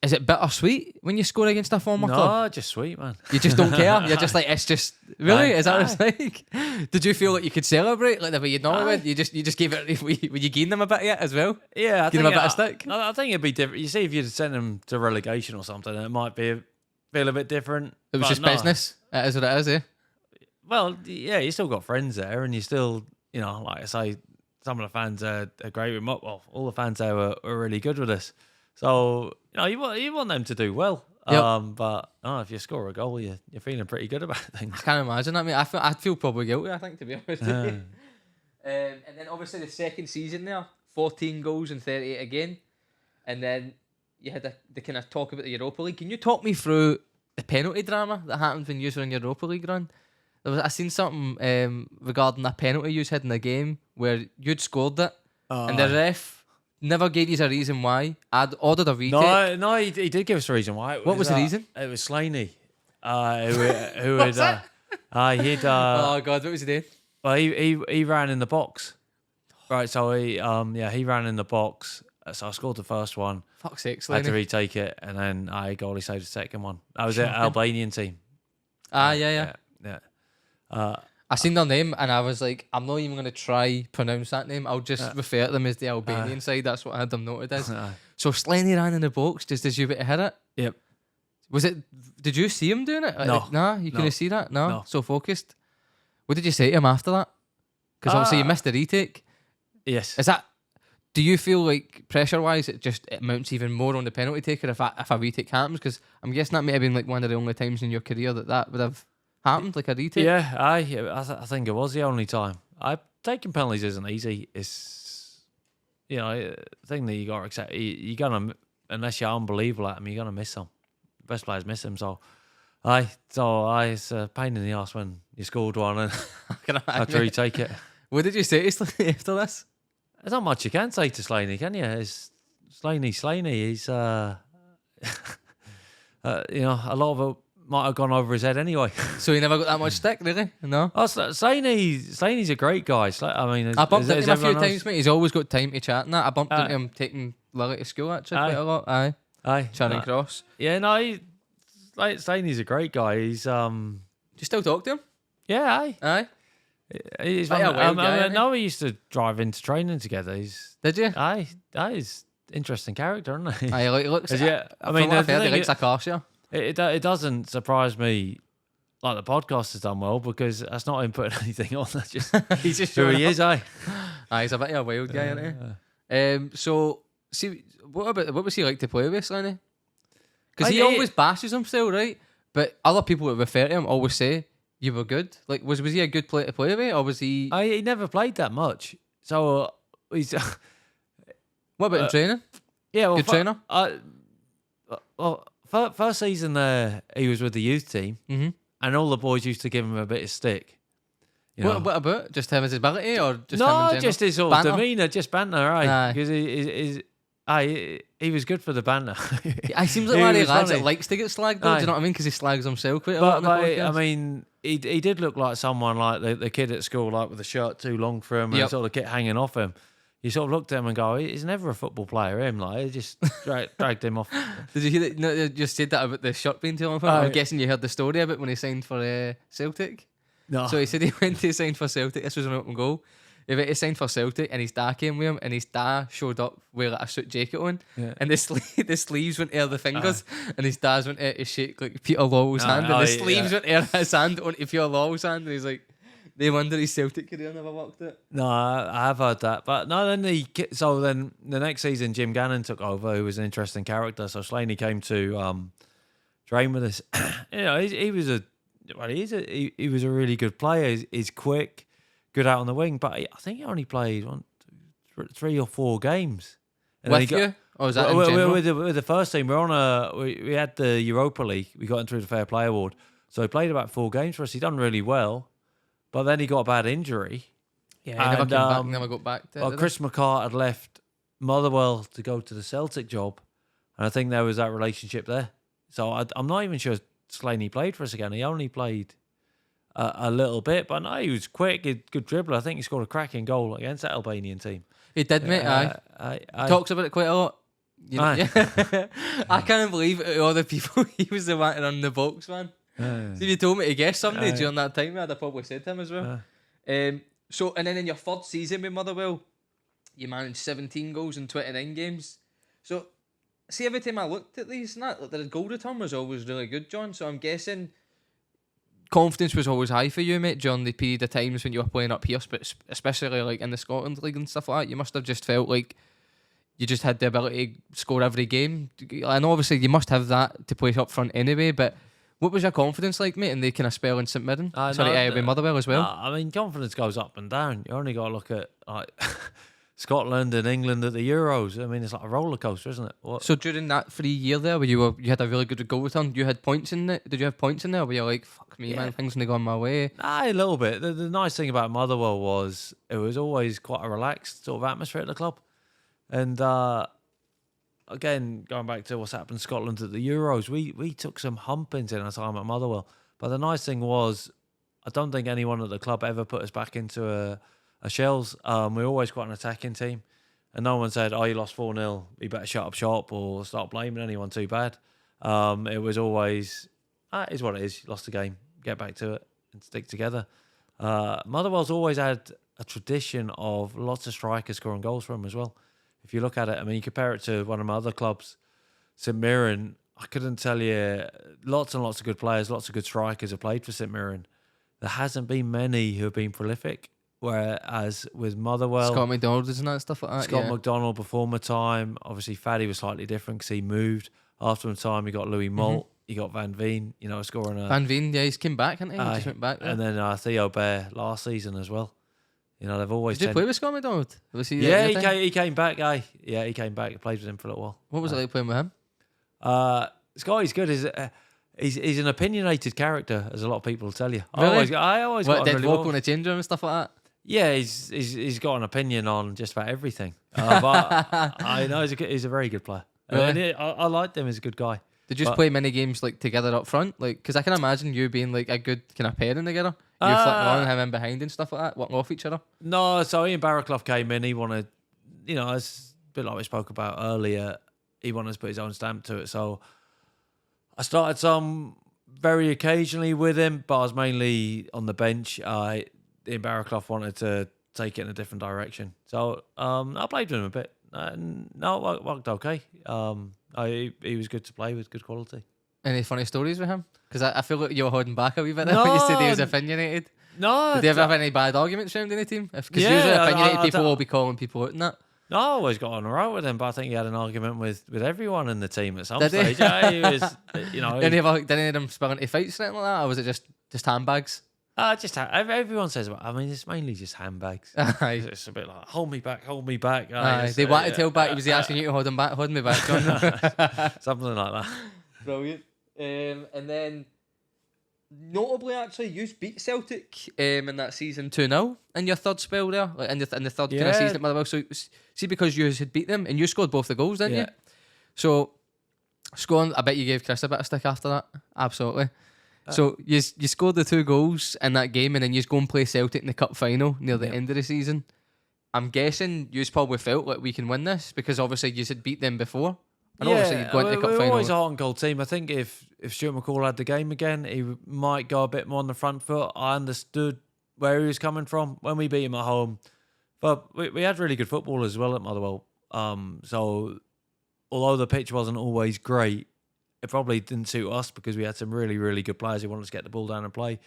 Is it bittersweet when you score against a former club? No, just sweet, man. You just don't care? You're just like, it's just... Really? Is that what it's like? Did you feel like you could celebrate like the way you'd normally would? You just gave it... Would you gain them a bit yet as well? Yeah, I give think... them a bit of stick? I think it'd be different. You see, if you'd sent them to relegation or something, it might be feel a bit different. It was just business. It is what it is, eh? Well, yeah, you still got friends there, and you still, like I say, some of the fans are great with Well, all the fans there were really good with us. So, you want them to do well. Yep. But if you score a goal, you're feeling pretty good about things. I can't imagine that, mate. I'd feel probably guilty, I think, to be honest with you. And then obviously the second season there, 14 goals and 38 again. And then you had the kind of talk about the Europa League. Can you talk me through the penalty drama that happened when you were in Europa League run? I seen something regarding a penalty you had in the game where you'd scored it, and the ref never gave you a reason why. I'd ordered a retake. No, he did give us a reason why. What was the reason? It was Slaney, who What's that? oh God, what was he doing? Well, he ran in the box, right? So he ran in the box. So I scored the first one. Fuck's sake, I had to Slaney. retake it, and then goalie saved the second one. I was at Albanian team. Yeah. I seen their name and I was like, I'm not even going to try pronounce that name. I'll just refer to them as the Albanian side. That's what I had them noted as. So Slaney ran in the box just as you were to hit it. Yep. Was it? Did you see him doing it? No. Nah, you couldn't see that? No. So focused. What did you say to him after that? Because obviously you missed the retake. Yes. Do you feel like pressure-wise it mounts even more on the penalty taker if a retake happens? Because I'm guessing that may have been like one of the only times in your career that would have happened, like a retake. Yeah, I think it was the only time. Taking penalties isn't easy. It's a thing that you got to accept. You're gonna, unless you're unbelievable at them, you're gonna miss them. Best players miss them. So it's a pain in the ass when you scored one and have to retake it. What did you say to Slaney after this? There's not much you can say to Slaney, can you? It's Slaney. He's a lot of it might have gone over his head anyway. So he never got that much stick, really? No? Oh, Slaney's a great guy. I bumped into him a few times, mate. He's always got time to chat and that. I bumped into him taking Lily to school, actually, quite a lot. Aye. Charing Cross. Yeah, no, Slaney's a great guy. He's Do you still talk to him? Yeah, Aye. He's we used to drive into training together. Did you? Aye, he's interesting character, isn't he? Aye, looks. Yeah, I mean, he likes a car share. It doesn't surprise me, like the podcast has done well, because that's not him putting anything on. That's just he's just who he is. Aye, he's a bit of a wild guy, isn't he? So see, what was he like to play with, Slaney? Because he always bashes himself, right? But other people that refer to him always say you were good. Like, was he a good player to play with, or was he? He never played that much, so he's. What about in training? Yeah, well, good trainer. First season there, he was with the youth team, and all the boys used to give him a bit of stick. What about just his ability, or just him in general? Just his sort of demeanour, just banter, right? Because he was good for the banter. He seems like one of the lads that likes to get slagged, though. Do you know what I mean? Because he slags himself quite a lot. But I mean, he did look like someone like the kid at school, like with the shirt too long for him and sort of kept hanging off him. You sort of looked at him and go, he's never a football player, him. Like, he just dragged him off. Did you hear that? No, you just said that about the shirt being too long for him. I'm guessing you heard the story about when he signed for Celtic. No. So he said he went to sign for Celtic. This was an open goal. He went to sign for Celtic and his dad came with him and his dad showed up with like a suit jacket on and the sleeves went air the fingers and his dad went to shake like Peter Lawwell's hand and the sleeves went air his hand onto Peter Lawwell's hand and he's like, they wonder his Celtic career never worked out. No, I have heard that. But no, then the next season, Jim Gannon took over, who was an interesting character. So Slaney came to train with us. He was a really good player. He's quick, good out on the wing. But I think he only played 3 or 4 games. And with you? Or was that in general? With the first team, we had the Europa League. We got into the Fair Play Award. So he played about 4 games for us. He done really well. But then he got a bad injury. Yeah, he never came back, never got back. Chris McCart had left Motherwell to go to the Celtic job. And I think there was that relationship there. So I'm not even sure Slaney played for us again. He only played a little bit. But no, he was quick, good dribbler. I think he scored a cracking goal against that Albanian team. He did, mate. He talks about it quite a lot. I can't believe all the people he was the one to run the box, man. So if you told me to guess somebody during that time, I'd have probably said to him as well. So, and then in your 3rd season with Motherwell, you managed 17 goals in 29 games. So, see, every time I looked at these, and that, like, the goal return was always really good, John. So I'm guessing confidence was always high for you, mate, during the period of times when you were playing up here, but especially like in the Scotland League and stuff like that. You must have just felt like you just had the ability to score every game. I know obviously you must have that to play up front anyway, but what was your confidence like, mate, in the kind of spell in St Mirren? With Motherwell as well? I mean, confidence goes up and down. You only got to look at like Scotland and England at the Euros. I mean, it's like a roller coaster, isn't it? So during that 3 year there, where you had a really good goal return, you had points in it. Did you have points in there where you're like, fuck me, man, things only gone my way? A little bit. The nice thing about Motherwell was it was always quite a relaxed sort of atmosphere at the club. And again, going back to what's happened in Scotland at the Euros, we took some humpings in our time at Motherwell. But the nice thing was, I don't think anyone at the club ever put us back into a shells. We're always quite an attacking team. And no one said, oh, you lost 4-0, you better shut up shop or start blaming anyone too bad. It was always, it is what it is. You lost the game, get back to it and stick together. Motherwell's always had a tradition of lots of strikers scoring goals for them as well. If you look at it, I mean, you compare it to one of my other clubs, St. Mirren, I couldn't tell you, lots and lots of good players, lots of good strikers have played for St. Mirren. There hasn't been many who have been prolific, whereas with Motherwell... Scott McDonald, isn't that, stuff like that? Scott McDonald before my time. Obviously, Faddy was slightly different because he moved. After my time, you got Louis Malt, you got Van Veen, scoring a... Van Veen, he's came back, hasn't he? He just went back there. And then Theo Bear last season as well. They've always... Did you play with Scott McDonald? Was he he came back, guy. Yeah, he came back. I played with him for a little while. What was it like playing with him? Scotty's good. He's an opinionated character, as a lot of people will tell you. Really? I always got did really walk on a change room and stuff like that? Yeah, he's got an opinion on just about everything. But I know he's a very good player. Really? I liked him. He's a good guy. Did you just play mini games like together up front? Like, because I can imagine you being like a good kind of pairing together. You flicking on him in behind and stuff like that, working off each other. No, so Ian Barraclough came in. He wanted, it's a bit like we spoke about earlier. He wanted to put his own stamp to it. So I started some very occasionally with him, but I was mainly on the bench. Ian Barraclough wanted to take it in a different direction. So I played with him a bit. No, it worked okay. He was good to play with, good quality. Any funny stories with him? Because I feel like you were holding back a wee bit there when you said he was opinionated. No. Did you ever have any bad arguments around any team? Because usually opinionated people will be calling people out in that. No, I always got on alright with him, but I think he had an argument with everyone in the team at some stage. Yeah, he was, Did any of them spill into fights or anything like that, or was it just handbags? Everyone says, I mean, it's mainly just handbags. It's a bit like, hold me back. They wanted to hold back. Was he asking you to hold me back, John? Something like that. Brilliant. And then, notably, actually, you beat Celtic in that season 2-0 in your third spell there, like in the third kind of season at Motherwell. So, see, because you had beat them and you scored both the goals, didn't you? So, scoring, I bet you gave Chris a bit of stick after that. Absolutely. So you scored the 2 goals in that game, and then you go and play Celtic in the cup final near the end of the season. I'm guessing you probably felt like we can win this because obviously you had beat them before. And obviously you'd go into the cup final. We're always a heart and goal team. I think if Stuart McCall had the game again, he might go a bit more on the front foot. I understood where he was coming from when we beat him at home. But we had really good football as well at Motherwell. So although the pitch wasn't always great, it probably didn't suit us because we had some really, really good players who wanted to get the ball down and play.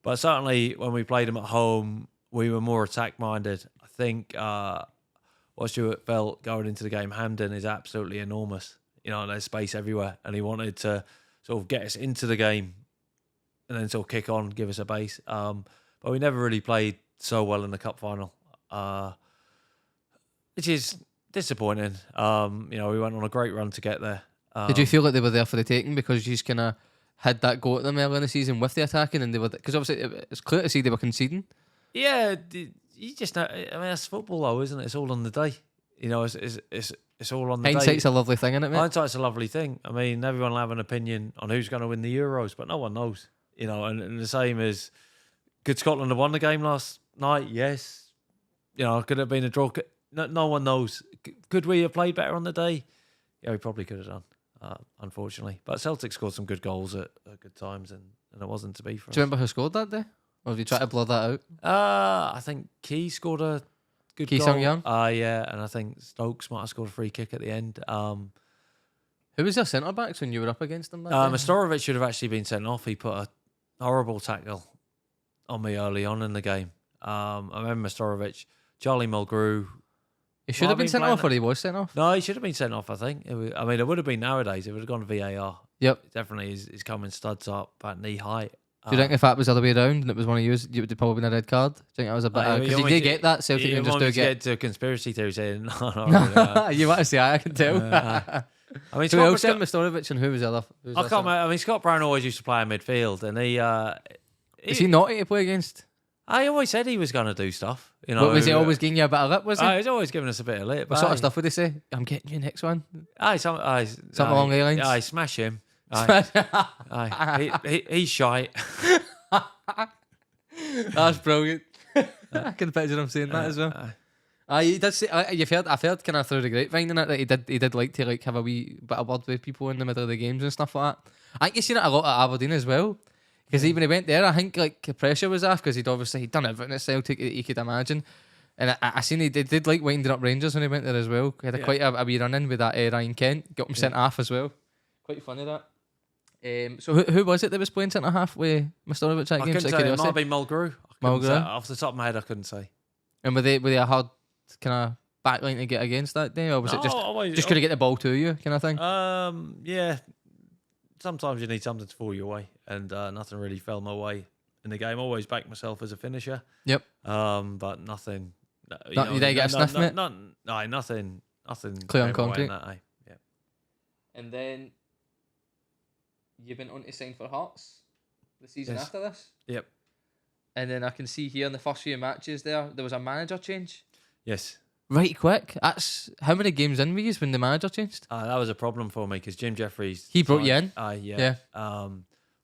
But certainly when we played them at home, we were more attack-minded. I think what Stuart felt going into the game, Hampden is absolutely enormous. There's space everywhere. And he wanted to sort of get us into the game and then sort of kick on, give us a base. But we never really played so well in the cup final, which is disappointing. We went on a great run to get there. Did you feel like they were there for the taking because you just kind of had that go at them early in the season with the attacking, and they were because obviously it's clear to see they were conceding? Yeah, you just know. I mean, that's football, though, isn't it? It's all on the day. It's all on the day. Hindsight's a lovely thing, isn't it, mate? Hindsight's a lovely thing. I mean, everyone will have an opinion on who's going to win the Euros, but no one knows. And the same as could Scotland have won the game last night? Yes. Could it have been a draw? No one knows. Could we have played better on the day? Yeah, we probably could have done. Unfortunately. But Celtic scored some good goals at good times, and it wasn't to be for us. Do you remember who scored that day? Or have you tried to blur that out? I think Key scored a good goal. Sung-young? Yeah, and I think Stokes might have scored a free kick at the end. Who was their centre backs when you were up against them? Mastorovic should have actually been sent off. He put a horrible tackle on me early on in the game. I remember Mastorovic, Charlie Mulgrew. He should have been sent off, or he was sent off? No, he should have been sent off, I think. It would have been nowadays. It would have gone to VAR. Yep. Definitely, he's coming studs up at knee height. Do you think if that was the other way around and it was one of you, it would probably been a red card? Do you think that was a bit... Because you did get that, Celtic can just do get to a conspiracy theory saying, no. You want to say I can tell. I mean, who else then? Mastorovic, and who was the other? I can't remember. I mean, Scott Brown always used to play in midfield, and is he naughty to play against? I always said he was going to do stuff. Was he always giving you a bit of lip, was he? He was always giving us a bit of lip. What sort of stuff would he say? I'm getting you next one. Something along the lines. Aye, smash him. He's shite. That's brilliant. I can picture him saying that as well. He did say. I've heard kind of through the grapevine in it that he did like to have a wee bit of word with people in the middle of the games and stuff like that. I think you've seen it a lot at Aberdeen as well. Because even he went there, I think like the pressure was off because he'd done everything at Celtic that he could imagine. And I seen he did like winding up Rangers when he went there as well. He had quite a wee run in with that Ryan Kent, got him sent off as well. Quite funny that. So who was it that was playing centre half with Mastorovic that game? It might have been Mulgrew. Off the top of my head, I couldn't say. And were they a hard kind of backline to get against that day, or was it just could get the ball to you kind of thing? Yeah. Sometimes you need something to fall your way, and nothing really fell my way in the game. Always backed myself as a finisher. Yep. But nothing. You didn't get a sniff, mate? Nothing. Clear on concrete. Yeah. And then you've been on to sign for Hearts the season after this. Yep. And then I can see here in the first few matches there was a manager change. Yes. Right quick. That's how many games in were you when the manager changed? That was a problem for me because Jim Jeffries. He brought you in. Yeah. I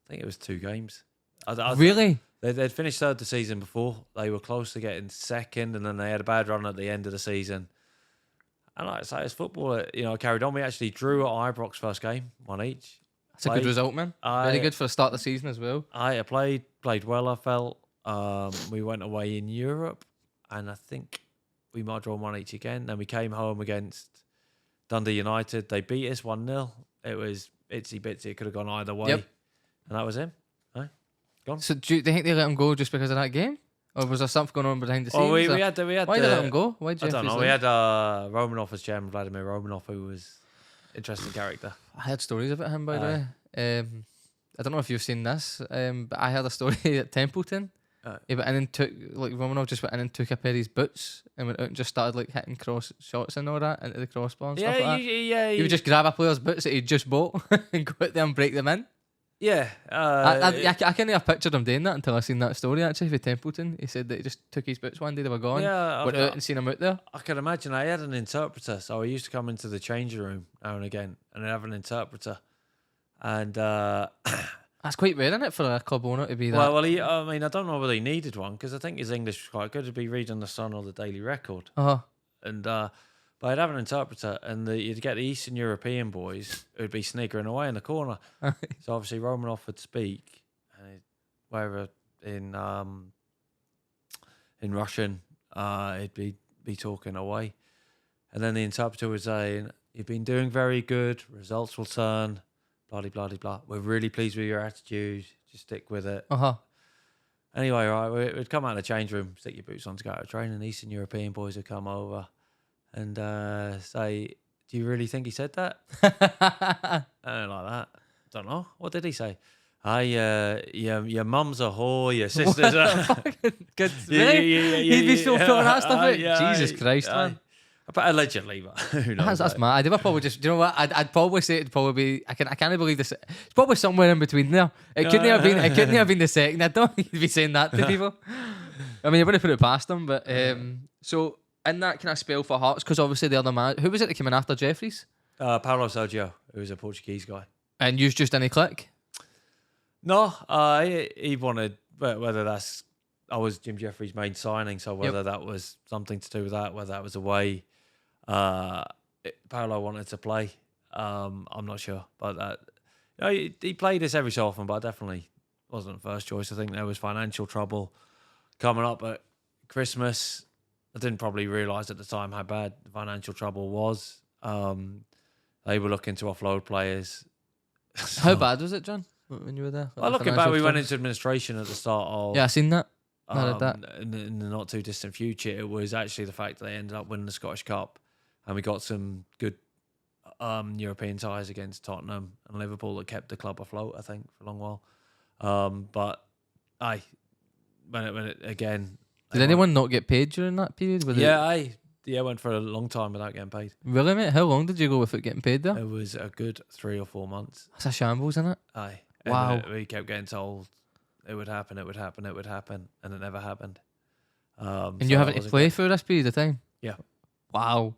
think it was 2 games. Really? They'd finished third the season before. They were close to getting second, and then they had a bad run at the end of the season. And like I say, as football, carried on. We actually drew at Ibrox first game, 1 each. That's a good result, man. Very good for the start of the season as well. I played well. I felt we went away in Europe, and I think we might draw 1 each again. Then we came home against Dundee United. They beat us 1-0. It was itsy bitsy. It could have gone either way. Yep. And that was him. Gone. So do you think they let him go just because of that game? Or was there something going on behind the scenes? Oh, we had why did they let him go? Why did I don't know. We had Romanov as chairman, Vladimir Romanov, who was an interesting character. I heard stories about him, by the way. I don't know if you've seen this, but I heard a story at Templeton. He went in and took, Romanov just went in and took a pair of his boots and went out and just started hitting cross shots and all that into the crossbar and stuff like that. He would just grab a player's boots that he just bought and go out there and break them in. Yeah. I can't have pictured him doing that until I seen that story actually for Templeton. He said that he just took his boots one day, they were gone, went out and seen him out there. I can imagine. I had an interpreter, so I used to come into the changing room now and again and have an interpreter. And that's quite rare, isn't it, for a club owner to be that? Well, I don't know whether he needed one because I think his English was quite good to be reading the Sun or the Daily Record. And but I'd have an interpreter, and you'd get the Eastern European boys who'd be sniggering away in the corner. So obviously Romanov would speak, wherever in Russian, he'd be talking away, and then the interpreter would say, "You've been doing very good. Results will turn. Blah blah blah blah. We're really pleased with your attitude. Just stick with it." Anyway, right, we'd come out of the change room, stick your boots on to go out of training. Eastern European boys would come over and say, "Do you really think he said that?" And like that. Don't know. What did he say? Your mum's a whore, your sister's a... Good. He'd be still throwing that stuff out? Jesus Christ, man. But allegedly, but who knows? That's mad. I'd probably just, do you know what? I'd probably say it'd probably be, I can't believe this. It's probably somewhere in between there. It couldn't have been the second. I don't think you'd be saying that to people. I mean, you wouldn't put it past them, but so in that kind of spell for Hearts, because obviously the other man, who was it that came in after Jeffries? Paulo Sergio, who was a Portuguese guy. And you just didn't click? No, he wanted, whether that's, I was Jim Jeffries' main signing, so whether that was something to do with that, whether that was a way Paulo wanted to play, I'm not sure. But he played us every so often, but I definitely wasn't first choice. I think there was financial trouble coming up at Christmas. I didn't probably realise at the time how bad the financial trouble was. I they were looking to offload players. How bad was it, John, when you were there? Well, looking back, we went into administration at the start of. Yeah, I seen that. I read that. In the not too distant future, it was actually the fact that they ended up winning the Scottish Cup, and we got some good European ties against Tottenham and Liverpool that kept the club afloat, I think, for a long while. But again. Did anyone not get paid during that period? I went for a long time without getting paid. Really, mate? How long did you go without getting paid there? It was a good 3 or 4 months. That's a shambles, isn't it? Aye. Wow. And we kept getting told it would happen, and it never happened. And you're having to play for this period of time? Yeah. Wow.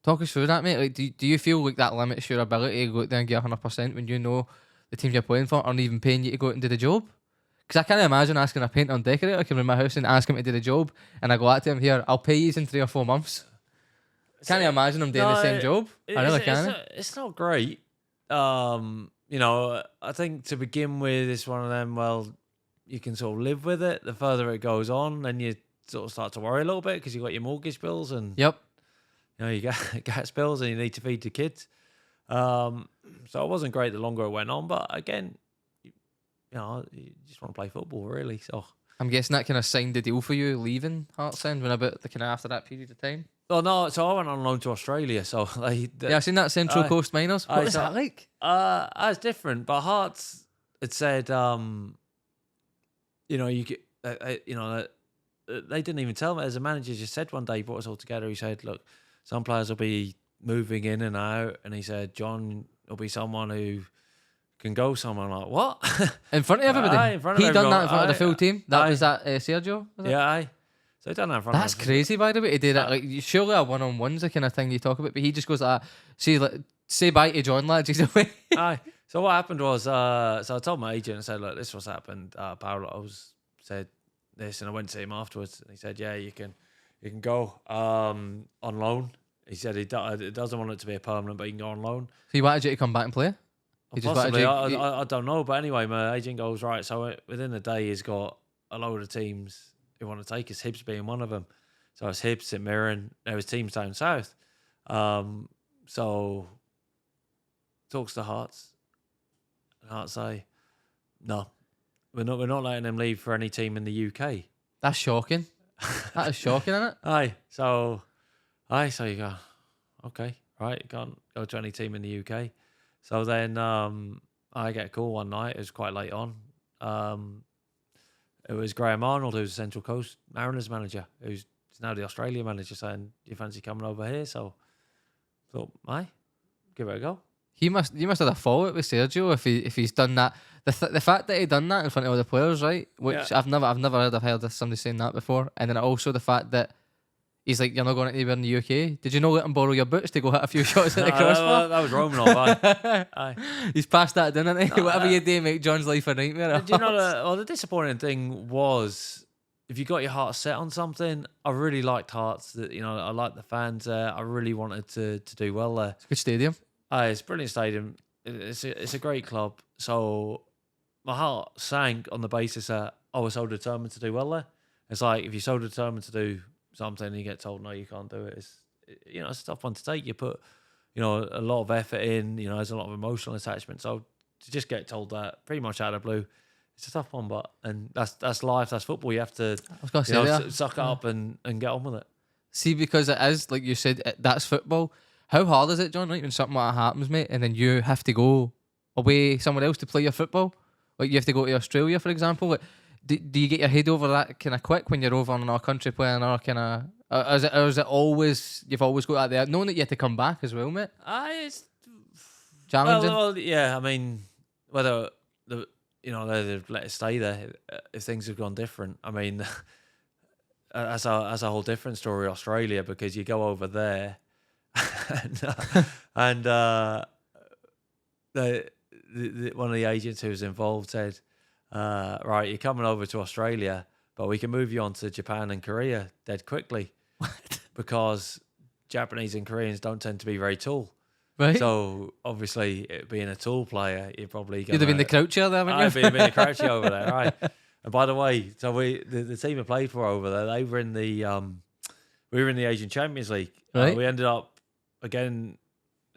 Talk us through that, mate. Like, do you feel like that limits your ability to go out there and get 100% when you know the teams you're playing for aren't even paying you to go out and do the job? Because I can't imagine asking a painter and decorator to come in my house and ask him to do the job, and I go out to him, here, I'll pay you in 3 or 4 months. Can't you imagine him doing the same job? I really can't. It's not great. I think to begin with, it's one of them, well, you can sort of live with it. The further it goes on, then you sort of start to worry a little bit because you've got your mortgage bills and you got gas bills and you need to feed the kids. So it wasn't great the longer it went on, but again, you just want to play football, really. So I'm guessing that kind of signed the deal for you leaving Hearts then, when about the kind of after that period of time. Oh no! So I went on loan to Australia. So I seen that Central Coast Miners. What was that like? It's different. But Hearts had said, you get, they didn't even tell me. As a manager, just said one day, he brought us all together. He said, "Look, some players will be moving in and out," and he said, "John will be someone who can go somewhere." I'm like, what? In front of everybody? In front of he everyone. done that in front of the full team? That was that Sergio? Was it? Yeah, So he done that in front That's of crazy, by the way, to do that. Like, surely a one-on-one's the kind of thing you talk about, but he just goes like, say bye to John, lads, he's away. Aye. So what happened was, so I told my agent and said, look, this is what's happened. Paolo said this, and I went to him afterwards, and he said, yeah, you can go on loan. He said he doesn't want it to be a permanent, but you can go on loan. So he wanted you to come back and play? Possibly, I don't know. But anyway, my agent goes, right, so within a day he's got a load of teams who want to take us, Hibs being one of them. So it's Hibs, St.mirren, there was teams down south. So talks to Hearts. And Hearts say, no, we're not letting him leave for any team in the UK. That's shocking. That is shocking, isn't it? So you go, okay, right, you can't go to any team in the UK. So then I get a call one night. It was quite late on. It was Graham Arnold, who's the Central Coast Mariners manager, who's now the Australia manager, saying, "Do you fancy coming over here?" So I thought, give it a go. You must have had a fallout with Sergio if he's done that. The fact that he done that in front of all the players, right? Which I've never heard of somebody saying that before. And then also the fact that he's like, you're not going anywhere in the UK. Did you not let him borrow your boots to go hit a few shots at the crossbar? That was Romanov, aye. He's passed that, didn't he? Whatever you do, make John's life a nightmare. Do you know the disappointing thing was, if you got your heart set on something, I really liked Hearts. That I liked the fans there. I really wanted to do well there. It's a good stadium. It's a brilliant stadium. It's a great club. So my heart sank on the basis that I was so determined to do well there. It's like, if you're so determined to do something and you get told no, you can't do it, it's a tough one to take. You put a lot of effort in, there's a lot of emotional attachment. So to just get told that pretty much out of the blue, it's a tough one. And that's life, that's football. You have to suck it up and get on with it. See, because it is, like you said, that's football. How hard is it, John, right, when something like that happens, mate, and then you have to go away somewhere else to play your football? Like, you have to go to Australia, for example. Like, do you get your head over that kind of quick when you're over in another country playing another kind of... Or is it always... You've always got that there, knowing that you have to come back as well, mate? It's challenging. Well, yeah, I mean, whether they'd let it stay there if things have gone different. I mean, that's a whole different story, Australia, because you go over there and one of the agents who was involved said, right, you're coming over to Australia, but we can move you on to Japan and Korea dead quickly. What? Because Japanese and Koreans don't tend to be very tall. Right. So obviously, being a tall player, you'd have been the croucher there, wouldn't you? I've been the croucher over there, right? And by the way, so the team I played for over there, they were in the we were in the Asian Champions League. Right. We ended up again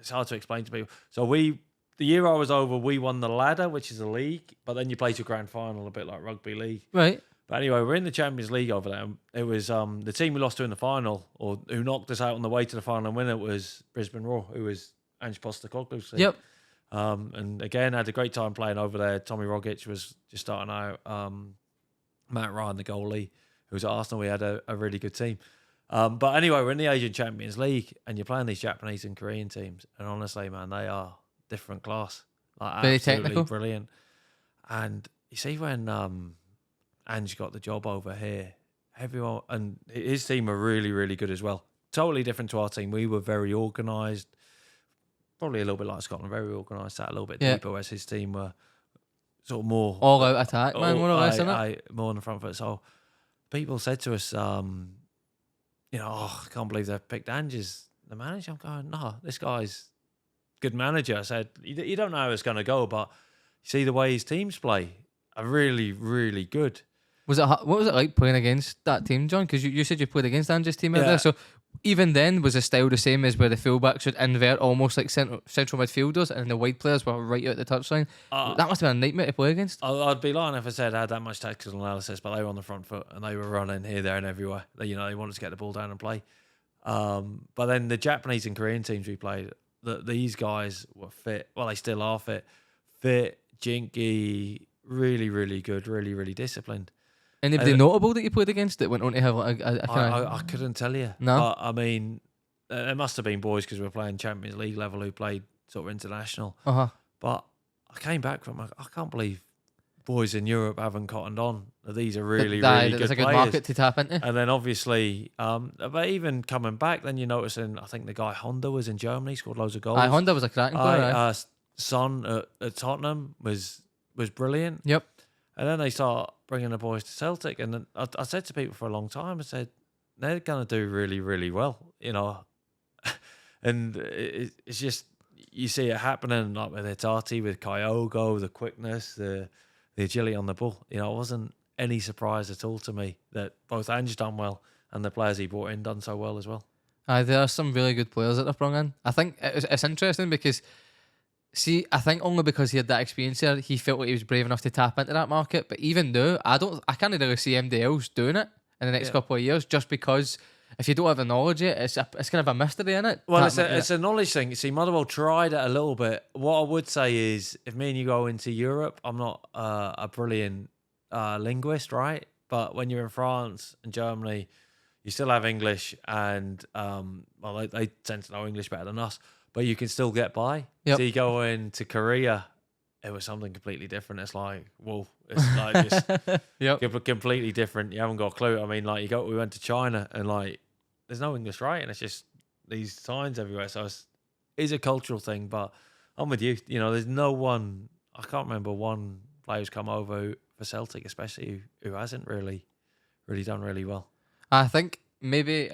it's hard to explain to people. So the year I was over, we won the ladder, which is a league, but then you play to a grand final, a bit like rugby league. Right. But anyway, we're in the Champions League over there. It was the team we lost to in the final, or who knocked us out on the way to the final and win it, was Brisbane Roar, who was Ange Postecoglou's team. Yep. And again, had a great time playing over there. Tommy Rogic was just starting out. Matt Ryan, the goalie, who was at Arsenal. We had a really good team. But anyway, we're in the Asian Champions League, and you're playing these Japanese and Korean teams. And honestly, man, they are different class. Like, Very absolutely technical. Brilliant. And you see when Ange got the job over here, everyone, and his team were really, really good as well. Totally different to our team. We were very organised. Probably a little bit like Scotland, very organised, sat a little bit deeper, whereas his team were sort of more All out attack, man, more or less, isn't it? more on the front foot. So people said to us, I can't believe they've picked Ange as the manager. I'm going, no, this guy's good manager. I said, you don't know how it's going to go, but you see the way his teams play are really, really good. What was it like playing against that team, John? Because you said you played against Ange's team out there. So even then, was the style the same as where the fullbacks would invert almost like central midfielders and the wide players were right out the touchline? That must have been a nightmare to play against. I'd be lying if I said I had that much tactical analysis, but they were on the front foot and they were running here, there and everywhere. They wanted to get the ball down and play. But then the Japanese and Korean teams we played, these guys were fit. Well, they still are fit, jinky, really, really good, really, really disciplined. Anybody notable that you played against that went on to have like a kind of... I couldn't tell you. No? But, I mean, there must have been boys because we were playing Champions League level who played sort of international. Uh-huh. But I came back from, I can't believe boys in Europe haven't cottoned on. These are really, really good players. There's a good market to tap into. And then obviously, but even coming back, then you're noticing, I think the guy Honda was in Germany, scored loads of goals. Honda was a cracking player. Son at Tottenham was brilliant. Yep. And then they start bringing the boys to Celtic. And then I said to people for a long time, I said, they're going to do really, really well, And it's just, you see it happening like with Hitati, with Kyogo, the quickness, the agility on the ball. It wasn't any surprise at all to me that both Ange done well and the players he brought in done so well as well. There are some really good players that they've brought in. I think it's interesting because... See, I think only because he had that experience there, he felt like he was brave enough to tap into that market. But even though, I can't really see MD else doing it in the next couple of years, just because if you don't have the knowledge yet, it's kind of a mystery, in it. Well, it's a knowledge thing. See, Motherwell tried it a little bit. What I would say is, if me and you go into Europe, I'm not a brilliant linguist, right? But when you're in France and Germany, you still have English, and they tend to know English better than us. But you can still get by. Yep. So you go into Korea, it was something completely different. It's like, whoa, it's like just completely different. You haven't got a clue. I mean, like we went to China and like, there's no English, right? And it's just these signs everywhere. So it's a cultural thing. But I'm with you. There's no one. I can't remember one player who's come over for Celtic, especially who hasn't really done really well. I think maybe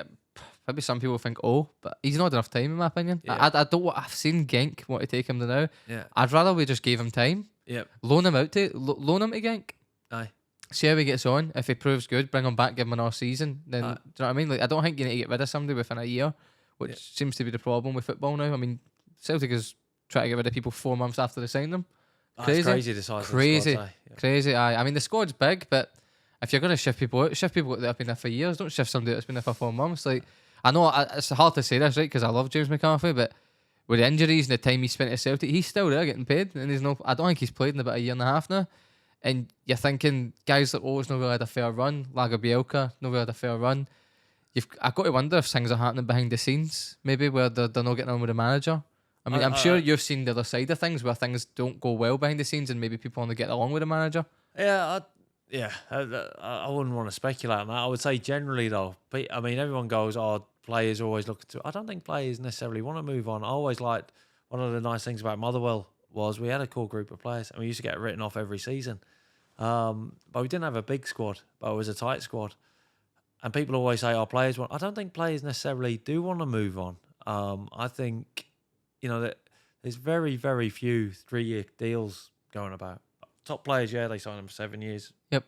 some people think, but he's not had enough time, in my opinion. Yeah. I've seen Genk want to take him to now. Yeah. I'd rather we just gave him time. Yep. Loan him to Genk. Aye. See how he gets on. If he proves good, bring him back, give him another season. Then do you know what I mean? Like, I don't think you need to get rid of somebody within a year, which seems to be the problem with football now. I mean, Celtic is trying to get rid of people 4 months after they sign them. Crazy. That's crazy the size of the squad, crazy. I mean, the squad's big, but if you're going to shift people that have been there for years. Don't shift somebody that's been there for 4 months. Like, I know it's hard to say this, right? Because I love James McCarthy, but with the injuries and the time he spent at Celtic, he's still there getting paid, and I don't think he's played in about a year and a half now. And you're thinking guys like always not really had a fair run. Lagerbielke not really had a fair run. I've got to wonder if things are happening behind the scenes, maybe where they're not getting on with the manager. I mean, I'm sure you've seen the other side of things where things don't go well behind the scenes, and maybe people only get along with the manager. Yeah, I wouldn't want to speculate on that. I would say generally though, I mean, everyone goes, players always looking to... I don't think players necessarily want to move on. I always liked, one of the nice things about Motherwell was we had a core group of players and we used to get written off every season. But we didn't have a big squad, but it was a tight squad. And people always say, players want... I don't think players necessarily do want to move on. I think, that there's very, very few 3-year deals going about. Top players, they sign them for 7 years. Yep.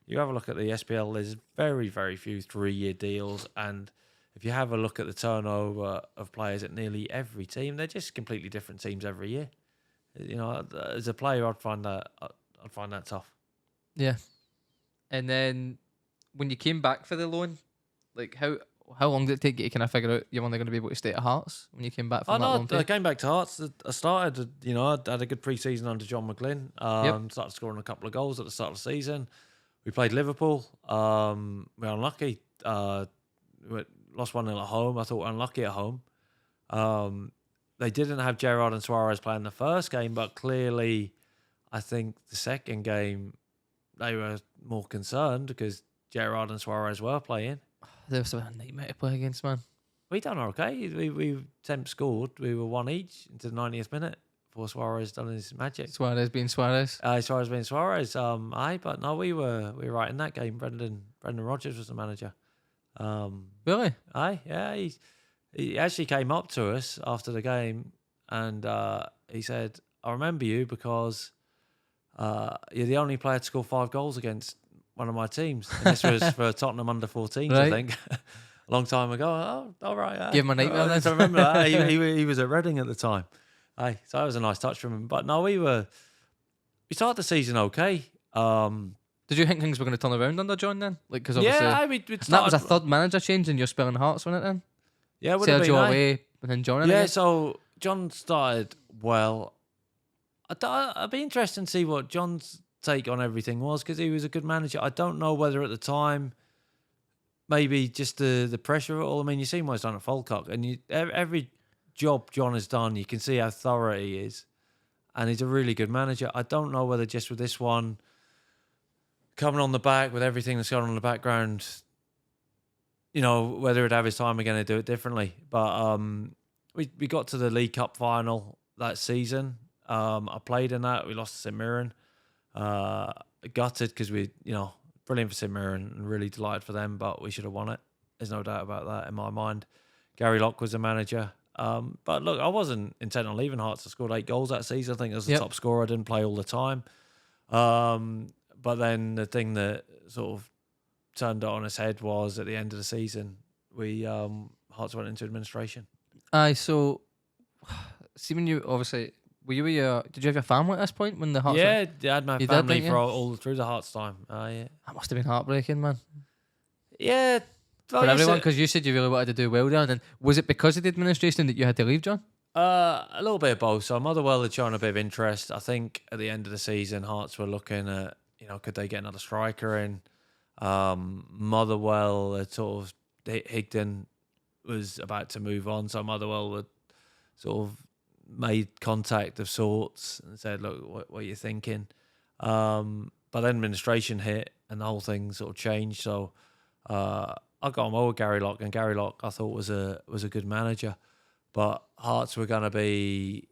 You have a look at the SPL, there's very, very few 3-year deals, and if you have a look at the turnover of players at nearly every team, they're just completely different teams every year. You know, as a player, I'd find that tough. Yeah. And then when you came back for the loan, like how long did it take you to kind of figure out you're only going to be able to stay at Hearts when you came back from that loan? I came back to Hearts. I started, I had a good pre-season under John McGlynn. Started scoring a couple of goals at the start of the season. We played Liverpool. We were unlucky. We lost 1-0 at home. I thought we were unlucky at home. They didn't have Gerrard and Suarez playing the first game, but clearly, I think the second game, they were more concerned because Gerrard and Suarez were playing. They were a nightmare to play against, man. We done okay. We Temp scored. We were 1 each into the 90th minute before Suarez done his magic. Suarez being Suarez. Suarez being Suarez. But no, we were right in that game. Brendan Rodgers was the manager. Really? Yeah. He actually came up to us after the game and he said, "I remember you because you're the only player to score 5 goals against one of my teams." And this was for Tottenham under 14s, right. I think. A long time ago. Oh, all right. Give him a nightmare then. I remember that. He was at Reading at the time. So that was a nice touch from him. But no, we started the season okay. Did you think things were going to turn around under John then? Like, because obviously, that was a third manager change and you're spelling Hearts, wasn't it then? Yeah, would have been. Sergio away and then John in again? So John started well. I'd be interested to see what John's take on everything was because he was a good manager. I don't know whether at the time, maybe just the pressure of it all. I mean, you see what he's done at Falkirk, and every job John has done, you can see how thorough he is, and he's a really good manager. I don't know whether just with this one coming on the back with everything that's going on in the background, whether he'd have his time again to do it differently. But we got to the League Cup final that season. I played in that. We lost to St.mirren. Gutted because brilliant for St.mirren and really delighted for them, but we should have won it. There's no doubt about that in my mind. Gary Locke was the manager. But look, I wasn't intent on leaving Hearts. I scored 8 goals that season. I think I was the top scorer. I didn't play all the time. But then the thing that sort of turned it on its head was at the end of the season, Hearts went into administration. So see when you obviously... did you have your family at this point when the Hearts? Yeah, I had my family for all through the Hearts time. Yeah. That must have been heartbreaking, man. Yeah. For everyone, because you said you really wanted to do well there. And was it because of the administration that you had to leave, John? A little bit of both. So Motherwell had shown a bit of interest. I think at the end of the season, Hearts were looking at, could they get another striker in? Motherwell had sort of, Higdon was about to move on. So Motherwell had sort of made contact of sorts and said, look, what are you thinking? But then administration hit and the whole thing sort of changed. So I got on well with Gary Locke, and Gary Locke I thought was a good manager. But Hearts were going to be...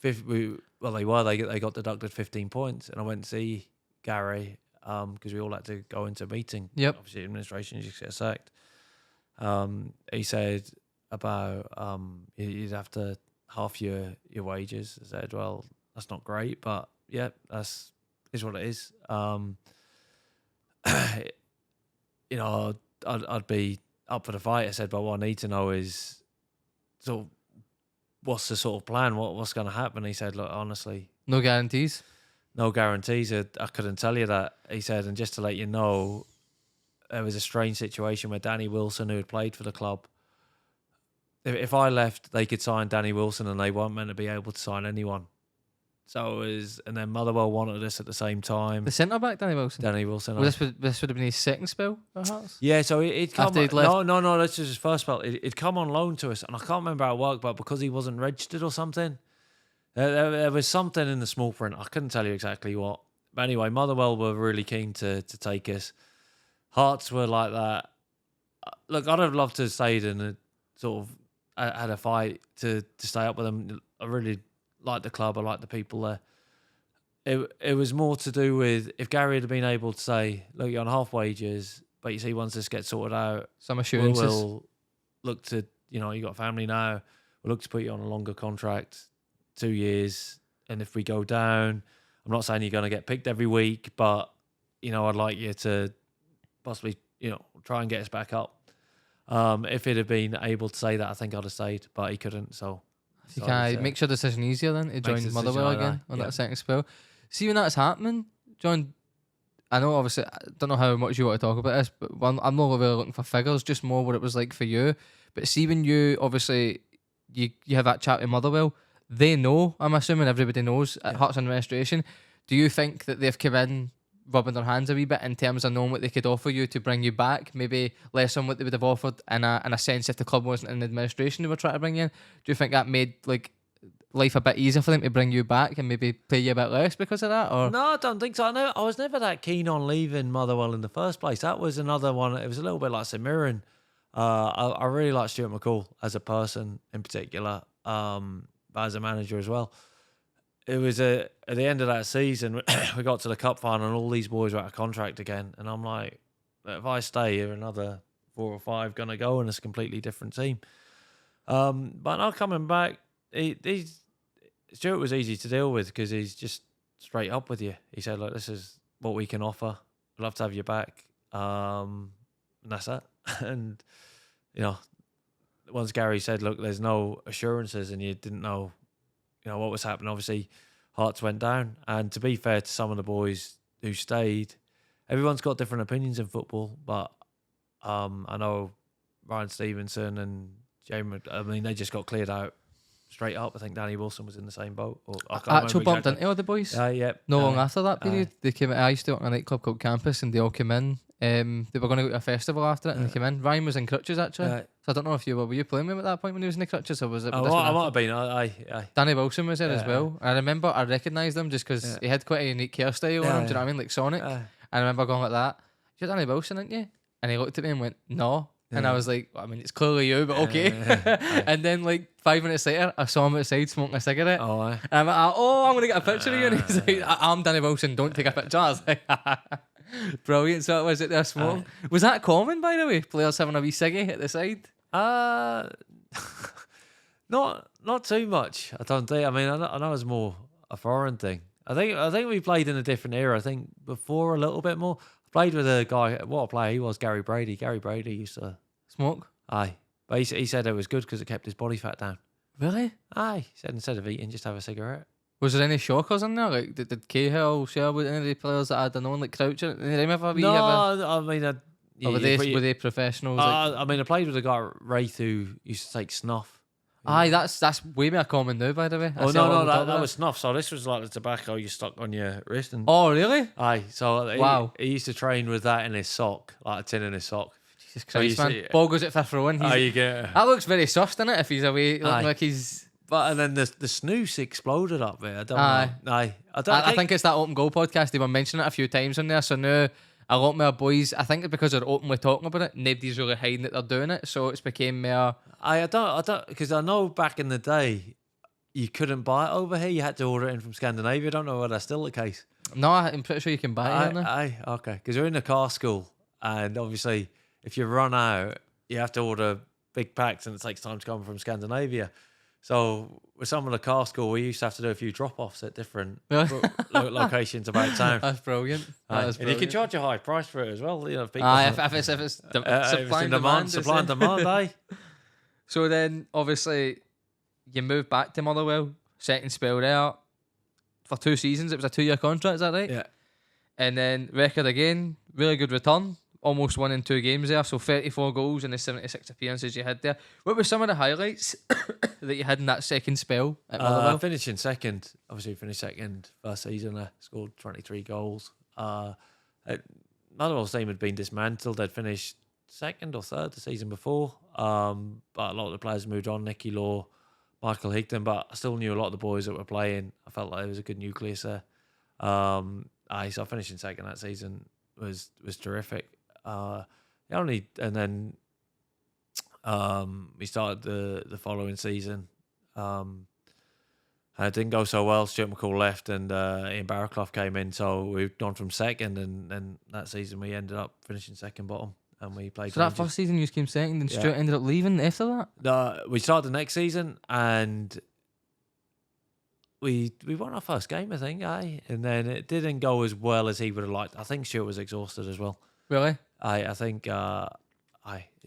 They got deducted 15 points, and I went to see Gary because we all had to go into a meeting. Yep. Obviously, administration, you just get sacked. He said about you'd have to half your wages. I said, well, that's not great, but yeah, is what it is. I'd be up for the fight. I said, but what I need to know is sort of what's the sort of plan? What's going to happen? He said, look, honestly, no guarantees. No guarantees. I couldn't tell you that. He said, and just to let you know, there was a strange situation where Danny Wilson, who had played for the club, if I left, they could sign Danny Wilson, and they weren't meant to be able to sign anyone. So it was, and then Motherwell wanted us at the same time. The centre back, Danny Wilson. Well, this would have been his second spell at Hearts. Yeah, so he'd come. After he'd left. No, this was his first spell. He'd come on loan to us, and I can't remember how it worked, but because he wasn't registered or something, there was something in the small print. I couldn't tell you exactly what. But anyway, Motherwell were really keen to take us. Hearts were like that. Look, I'd have loved to have stayed and sort of had a fight to stay up with them. I really liked the club. I liked the people there. It was more to do with if Gary had been able to say, look, you're on half wages, but you see once this gets sorted out, some assurances. We'll look to, you got a family now, we'll look to put you on a longer contract, 2 years. And if we go down, I'm not saying you're going to get picked every week, but, I'd like you to possibly, try and get us back up. If he'd have been able to say that, I think I'd have stayed, but he couldn't. So you can makes your decision easier then to join Motherwell again on that second spell. See, when that's happening, John, I know obviously I don't know how much you want to talk about this, but I'm not really looking for figures, just more what it was like for you. But see, when you obviously you have that chat in Motherwell, they know. I'm assuming everybody knows at Hearts administration. Do you think that they've come in rubbing their hands a wee bit in terms of knowing what they could offer you to bring you back, maybe less than what they would have offered in a sense if the club wasn't in administration they were trying to bring you in? Do you think that made like life a bit easier for them to bring you back and maybe pay you a bit less because of that? Or no, I don't think so. I was never that keen on leaving Motherwell in the first place. That was another one. It was a little bit like St.mirren. I really like Stuart McCall as a person in particular, but as a manager as well. It was at the end of that season, we got to the cup final and all these boys were out of contract again. And I'm like, if I stay here, another 4 or 5 going to go and it's a completely different team. But now coming back, Stuart was easy to deal with because he's just straight up with you. He said, look, this is what we can offer. We'd love to have you back. And that's it. And, once Gary said, look, there's no assurances and you didn't know, what was happening. Obviously, Hearts went down. And to be fair to some of the boys who stayed, everyone's got different opinions in football. But I know Ryan Stevenson and Jamie, they just got cleared out straight up. I think Danny Wilson was in the same boat. Actual bumped into all the boys? Yeah. No long after that period, they came. I used to work in a nightclub called Campus and they all came in. They were going to go to a festival after it and they came in. Ryan was in crutches actually. So I don't know if were you playing with him at that point when he was in the crutches or was it? I might have been. Aye. Danny Wilson was there as well. I remember I recognised him just because he had quite a unique hairstyle on him. Do you know what I mean? Like Sonic. I remember going like that. You're Danny Wilson, aren't you? And he looked at me and went, no. And I was like, it's clearly you, but okay. And then, 5 minutes later, I saw him outside smoking a cigarette. Oh, aye. And I'm like, I'm going to get a picture of you. And he's like, I'm Danny Wilson, don't take a picture. I was like, brilliant. So was it there smoking? Was that common, by the way? Players having a wee ciggy at the side? Not too much, I don't think. I know it's more a foreign thing. I think we played in a different era. I think before a little bit more. Played with a guy, what a player he was, Gary Brady. Gary Brady used to smoke. Aye. But he said it was good because it kept his body fat down. Really? Aye. He said instead of eating, just have a cigarette. Was there any shockers in there? Like, did Cahill share with any of the players that I'd known, like Croucher? Did they ever be? Were they professionals? I played with a guy, Wraith, who used to take snuff. Aye, that's way more common now, by the way. No, that was snuff. So this was like the tobacco you stuck on your wrist. And oh, really? Aye. So wow. He used to train with that in his sock, like a tin in his sock. Jesus Christ, man. Ball goes it for throwing. You get it. That looks very soft, doesn't it? If he's away, looking like he's. But and then the snooze exploded up there. I don't know. Aye. I think it's that Open Goal podcast. They were mentioning it a few times on there. So now a lot more boys, I think because they're openly talking about it, nobody's really hiding that they're doing it. So it's became more. I don't, because I know back in the day, you couldn't buy it over here. You had to order it in from Scandinavia. I don't know whether that's still the case. No, I'm pretty sure you can buy it. Aye, okay. Because we're in a car school, and obviously, if you run out, you have to order big packs, and it takes time to come from Scandinavia. So with some of the car school, we used to have to do a few drop-offs at different locations about town. That's brilliant. And you can charge a high price for it as well. If it's supply and demand. Supply and demand, aye. So then, obviously, you moved back to Motherwell, second spell there for 2 seasons. It was a 2-year contract, is that right? Yeah. And then record again, really good return. Almost won in 2 games there, so 34 goals in the 76 appearances you had there. What were some of the highlights that you had in that second spell at Motherwell? Finishing second. Obviously, finished second first season. I scored 23 goals. Motherwell's team had been dismantled. They'd finished second or third the season before. But a lot of the players moved on. Nicky Law, Michael Higdon, but I still knew a lot of the boys that were playing. I felt like there was a good nucleus there. So finishing second that season was terrific. We started the following season. It didn't go so well. Stuart McCall left and Ian Barraclough came in, so we've gone from second, and that season we ended up finishing second bottom, and we played. So that first season you came second, and Stuart ended up leaving after that. We started the next season, and we won our first game, I think, and then it didn't go as well as he would have liked. I think Stuart was exhausted as well. Really? I think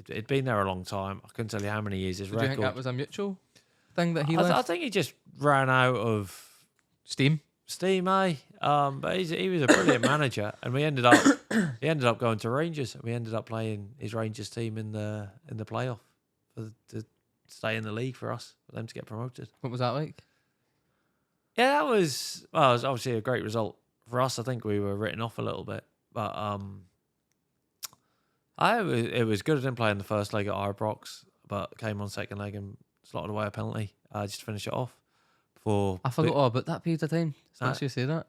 it'd been there a long time. I couldn't tell you how many years. His Do record. you think that was a mutual thing that he left? I think he just ran out of Steam, But he was a brilliant manager, and he ended up going to Rangers, and we ended up playing his Rangers team in the playoff to stay in the league for them to get promoted. What was that like? Yeah, it was obviously a great result for us. I think we were written off a little bit, but it was good. I didn't play in the first leg at Ibrox, but came on second leg and slotted away a penalty just to finish it off. I forgot all about that period of time. Since you say that.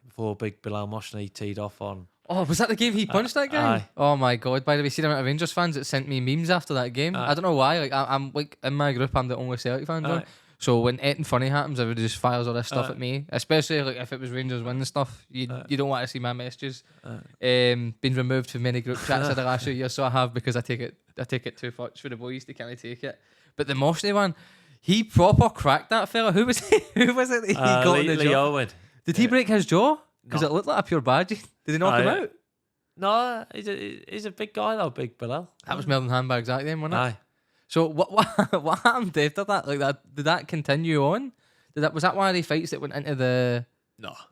Before big Bilal Moshni teed off on. Oh, was that the game he punched that guy? Aye. Oh my god! By the way, see the amount of Rangers fans that sent me memes after that game. I don't know why. Like I'm like in my group, I'm the only Celtic fan. John. So when anything funny happens, everybody just fires all this stuff at me. Especially like if it was Rangers winning stuff, you don't want to see my messages. Been removed from many group chats in the last few years, so I have because I take it too much for the boys. They can't take it. But the Moshni one. He proper cracked that fella. Who was it that he got in the jaw? Owen. Did he break his jaw? Because it looked like a pure badgie. Did he knock him out? No, he's a big guy though, big Bilal. That was Melbourne handbags back then, wasn't it? Aye. So what happened after that? Like that, did that continue on? Was that one of the fights that went into the?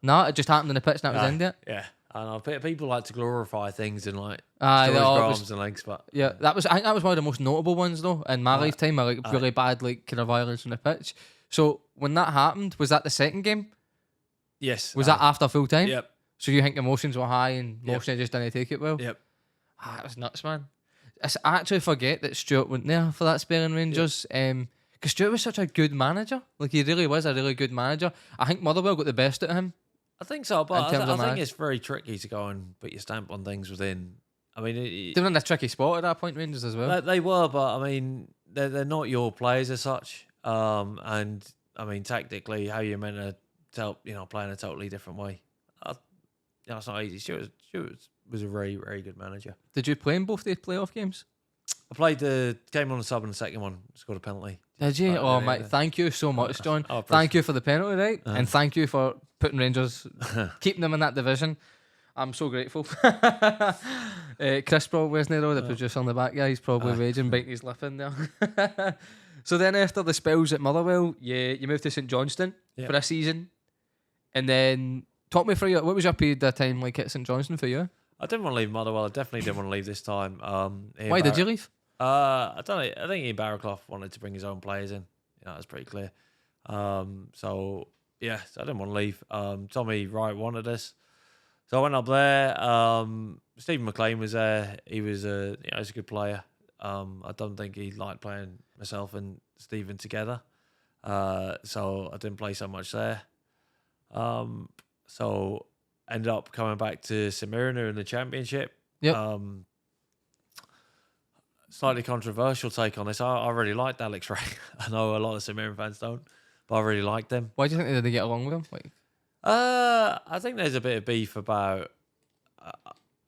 No, it just happened in the pitch and that was ended. Yeah. I know people like to glorify things and like arms and legs, but I think that was one of the most notable ones though in my lifetime. Really bad like kind of violence on the pitch. So when that happened, was that the second game? Yes. Was that after full time? Yep. So you think emotions were high and Moshni just didn't take it well? Yep. It was nuts, man. I actually forget that Stuart went there for that spell in Rangers. Because Stuart was such a good manager. Like he really was a really good manager. I think Motherwell got the best out of him. I think so, but I think it's very tricky to go and put your stamp on things within. I mean, they were in a tricky spot at that point, Rangers as well. They were, but I mean, they're not your players as such. And I mean, tactically, how you're meant to play in a totally different way. It's not easy. Stuart was a very, very good manager. Did you play in both the playoff games? I came on the sub in the second one, scored a penalty. Did you? Mate, thank you so much, John. Thank you for the penalty, right? And thank you for putting Rangers, keeping them in that division. I'm so grateful. Chris probably isn't though, the producer on the back guy. He's probably raging, biting his lip in there. So then after the spells at Motherwell, you moved to St Johnstone for a season. And then talk me through what was your period of time like at St Johnstone for you? I didn't want to leave Motherwell. I definitely didn't want to leave this time. Why did you leave? I don't know. I think Ian Barraclough wanted to bring his own players in. That was pretty clear. So I didn't want to leave. Tommy Wright wanted us. So I went up there. Stephen McLean was there. He was he's a good player. I don't think he liked playing myself and Stephen together. So I didn't play so much there. So ended up coming back to St.Mirren in the Championship. Yep. Slightly controversial take on this. I really liked Alex Ray. I know a lot of St.Mirren fans don't, but I really liked them. Why do you think they didn't get along with him? Like, I think there's a bit of beef about.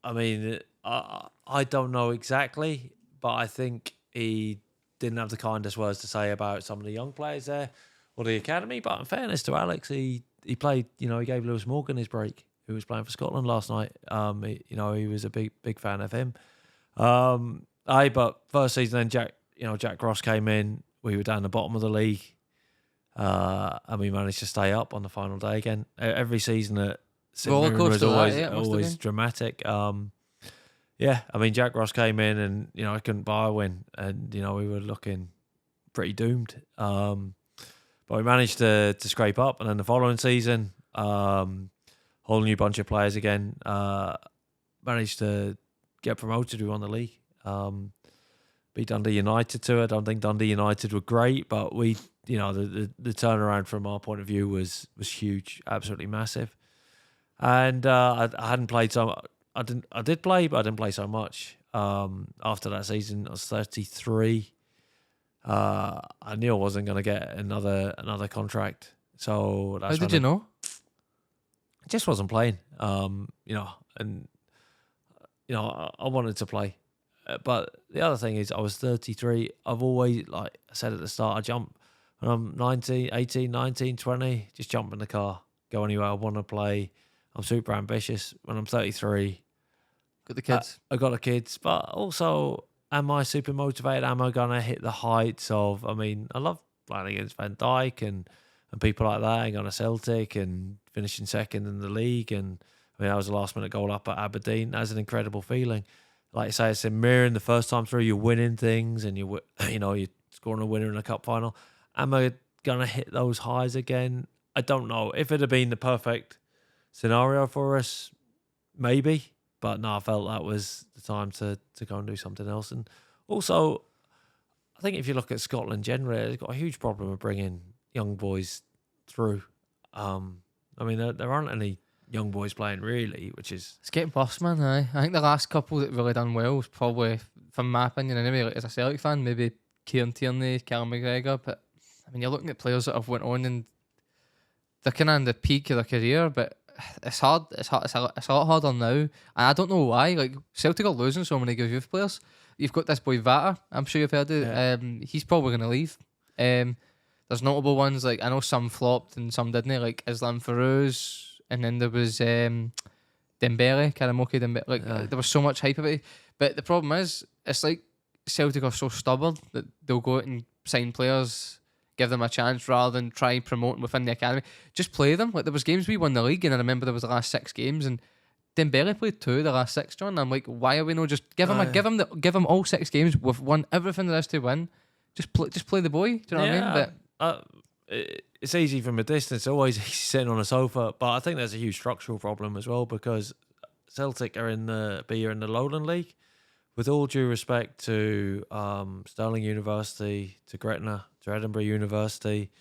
I don't know exactly, but I think he didn't have the kindest words to say about some of the young players there or the academy. But in fairness to Alex, he played. He gave Lewis Morgan his break, who was playing for Scotland last night. He was a big fan of him. But first season, then Jack Ross came in. We were down the bottom of the league, and we managed to stay up on the final day again. Every season at St Mirren was always dramatic. Jack Ross came in, and I couldn't buy a win, and we were looking pretty doomed. But we managed to scrape up, and then the following season, whole new bunch of players again. Managed to get promoted. We won the league. Beat Dundee United to it. I don't think Dundee United were great, but we, the turnaround from our point of view was huge, absolutely massive. And I hadn't played so. I did play, but I didn't play so much. After that season, I was 33. I knew I wasn't going to get another contract. So that's how did you know? I just wasn't playing. I wanted to play. But the other thing is I was 33. I've always, like I said at the start, I jump when I'm 18, 19, 20, just jump in the car, go anywhere I want to play. I'm super ambitious. When I'm 33, got the kids. I got the kids, but also am I super motivated? Am I going to hit the heights of, I mean, I love playing against Van Dijk and people like that, and going to Celtic and finishing second in the league. And I mean, that was a last minute goal up at Aberdeen. That's an incredible feeling. Like you say, it's St.mirren, the first time through, you're winning things and you're scoring a winner in a cup final. Am I going to hit those highs again? I don't know. If it had been the perfect scenario for us, maybe. But no, I felt that was the time to go and do something else. And also, I think if you look at Scotland generally, they've got a huge problem of bringing young boys through. I mean, there aren't any young boys playing really, which is... It's getting bust, man. Aye. I think the last couple that really done well was probably, from my opinion anyway, like, as a Celtic fan, maybe Kieran Tierney, Callum McGregor. But I mean, you're looking at players that have went on and they're kind of in the peak of their career, but it's hard. It's a lot harder now, and I don't know why. Like, Celtic are losing so many good youth players. You've got this boy Vata. I'm sure you've heard it. Yeah. He's probably going to leave. There's notable ones, like I know some flopped and some didn't. Like Islam Farouz, and then there was Dembele, Karamoke Dembele. Like there was so much hype about it. But the problem is, it's like Celtic are so stubborn that they'll go out and sign players, give them a chance rather than try and promote them within the academy. Just play them. Like there was games we won the league, and I remember there was the last 6 games, and Dembele played 2 of the last 6. John, and I'm like, why are we not just give him all 6 games? We've won everything there is to win. Just play the boy. Do you know what I mean? But it's easy from a distance. Always easy sitting on a sofa, but I think there's a huge structural problem as well because Celtic are in the Lowland League. With all due respect to Stirling University, to Gretna, to Edinburgh University,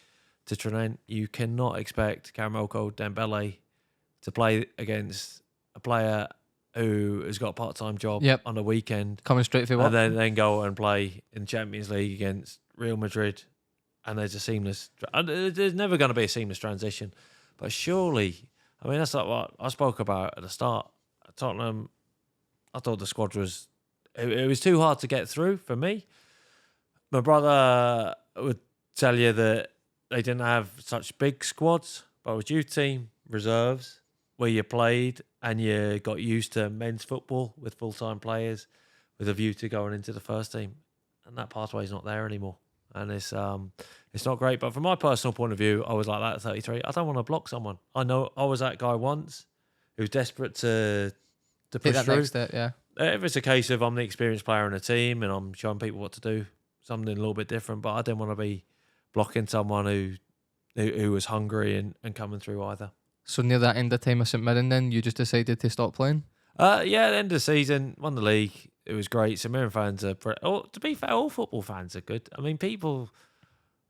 to Trinent, you cannot expect Karamoko Dembele to play against a player who has got a part-time job on the weekend, coming straight for what, and then go and play in Champions League against Real Madrid. And there's a seamless... There's never going to be a seamless transition. But surely... I mean, that's like what I spoke about at the start. Tottenham, I thought the squad was... It was too hard to get through for me. My brother would tell you that they didn't have such big squads. But with youth team, reserves, where you played and you got used to men's football with full-time players with a view to going into the first team. And that pathway is not there anymore. And it's not great. But from my personal point of view, I was like that at 33. I don't want to block someone. I know I was that guy once who was desperate to push that through. next step, yeah. If it's a case of I'm the experienced player in a team and I'm showing people what to do, something a little bit different. But I didn't want to be blocking someone who was hungry and coming through either. So near that end of time of St Mirren, then you just decided to stop playing? Yeah, at the end of the season, won the league. It was great. St Mirren fans are... to be fair, all football fans are good. I mean,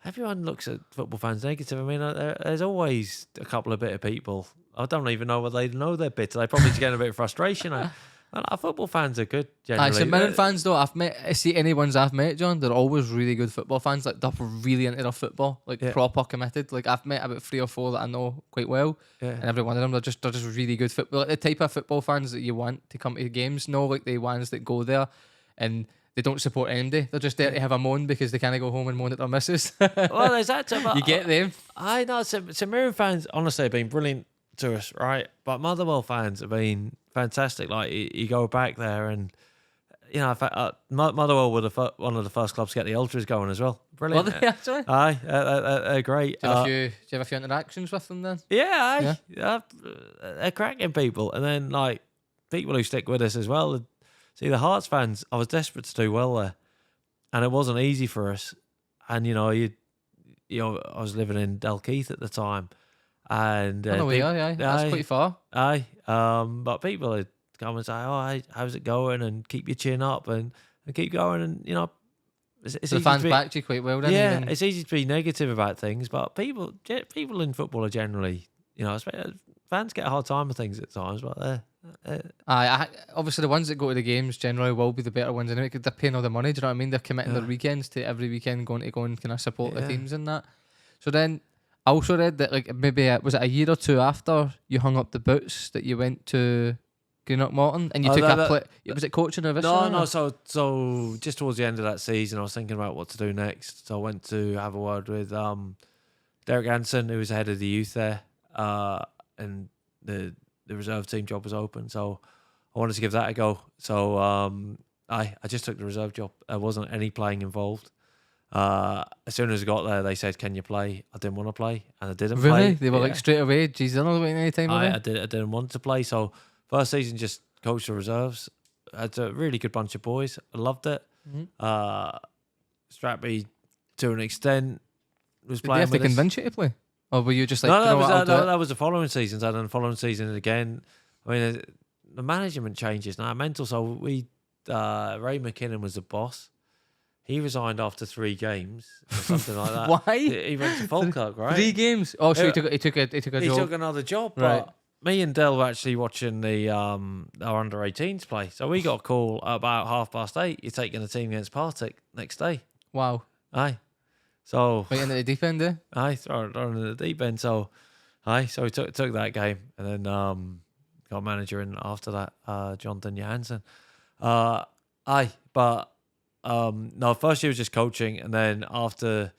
everyone looks at football fans negative. I mean, there's always a couple of bitter people. I don't even know whether they know they're bitter. They probably just get a bit of frustration. Football fans are good, generally. St Mirren fans, though, any ones I've met, John, they're always really good football fans. Like, they're really into their football, proper committed. Like, I've met about 3 or 4 that I know quite well, and every one of them, they're just really good football. Like, the type of football fans that you want to come to the games, no, like the ones that go there and they don't support anybody. They're just there to have a moan because they can't go home and moan at their missus. Well, there's that too. You get them. I know. St Mirren fans, honestly, have been brilliant to us, right? But Motherwell fans have been fantastic. Like, you go back there and, you know, in fact, Motherwell were one of the first clubs to get the ultras going as well. Brilliant. Well, actually. Aye, they're great. Do you have a few interactions with them then? Yeah, they're cracking people. And then, like, people who stick with us as well. See, the Hearts fans, I was desperate to do well there. And it wasn't easy for us. And, I was living in Dalkeith at the time. And I know we are, yeah. That's quite far. Aye. But people would come and say, "Oh, how's it going?" And keep your chin up and keep going. And it's the fans backed you quite well, then. Yeah, it's easy to be negative about things, but people in football are generally, fans get a hard time with things at times. But obviously the ones that go to the games generally will be the better ones anyway, because they're paying all the money. Do you know what I mean? They're committing their weekends to every weekend going and kind of support the teams and that. So then, I also read that, like, maybe was it a year or 2 after you hung up the boots that you went to Greenock Morton and you took was it coaching or No. So just towards the end of that season, I was thinking about what to do next. So I went to have a word with Derek Hansen, who was the head of the youth there, and the reserve team job was open. So I wanted to give that a go. So I just took the reserve job. There wasn't any playing involved. As soon as I got there, they said, "Can you play?" I didn't want to play, and I didn't play. Really? They were like straight away. Geez, they're not waiting any time away. I didn't want to play. So first season, just coached the reserves. Had a really good bunch of boys. I loved it. Strapped me to an extent. Was Did they playing have to with us. convince you to play, or were you just like, No, "You know what, I'll do it"? that was the following season. And then the following season again. I mean, the management changes now. Mental. So Ray McKinnon was the boss. He resigned after 3 games or something like that. Why? He went to Falkirk, right? 3 games. Oh, so he took a He job. took another job, Right. but me and Del were actually watching the our under 18s play. So we got a call at about 8:30. You're taking the team against Partick next day. Wow. Aye. So Right into the deep end, eh? aye, thrown in the deep end. So aye, so we took that game and then got a manager in after that, Jonathan Johansson. Aye, but no, first year was just coaching, and then after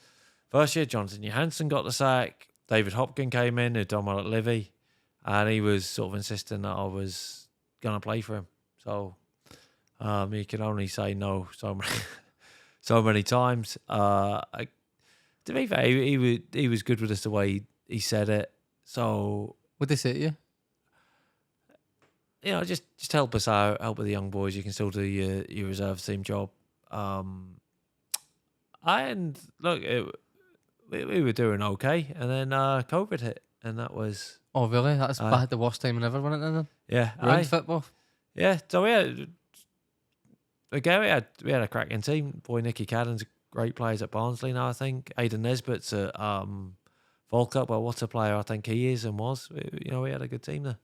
first year, Jonathan Johansson got the sack. David Hopkin came in, who'd done well at Livy, and he was sort of insisting that I was gonna play for him. So you can only say no so many times. To be fair, he was good with us the way he said it. So What'd they say to you? you know, just help us out, help with the young boys. You can still do your reserve team job. And look, we were doing okay, and then COVID hit, and that was Oh, really? That's bad. The worst time ever, wasn't it? Then yeah, ruined football. yeah. So we had a cracking team. Boy, Nicky Cadden's great players at Barnsley now. I think Aidan Nesbitt's at Falkirk. Well, what a player I think he is and was. You know, we had a good team there.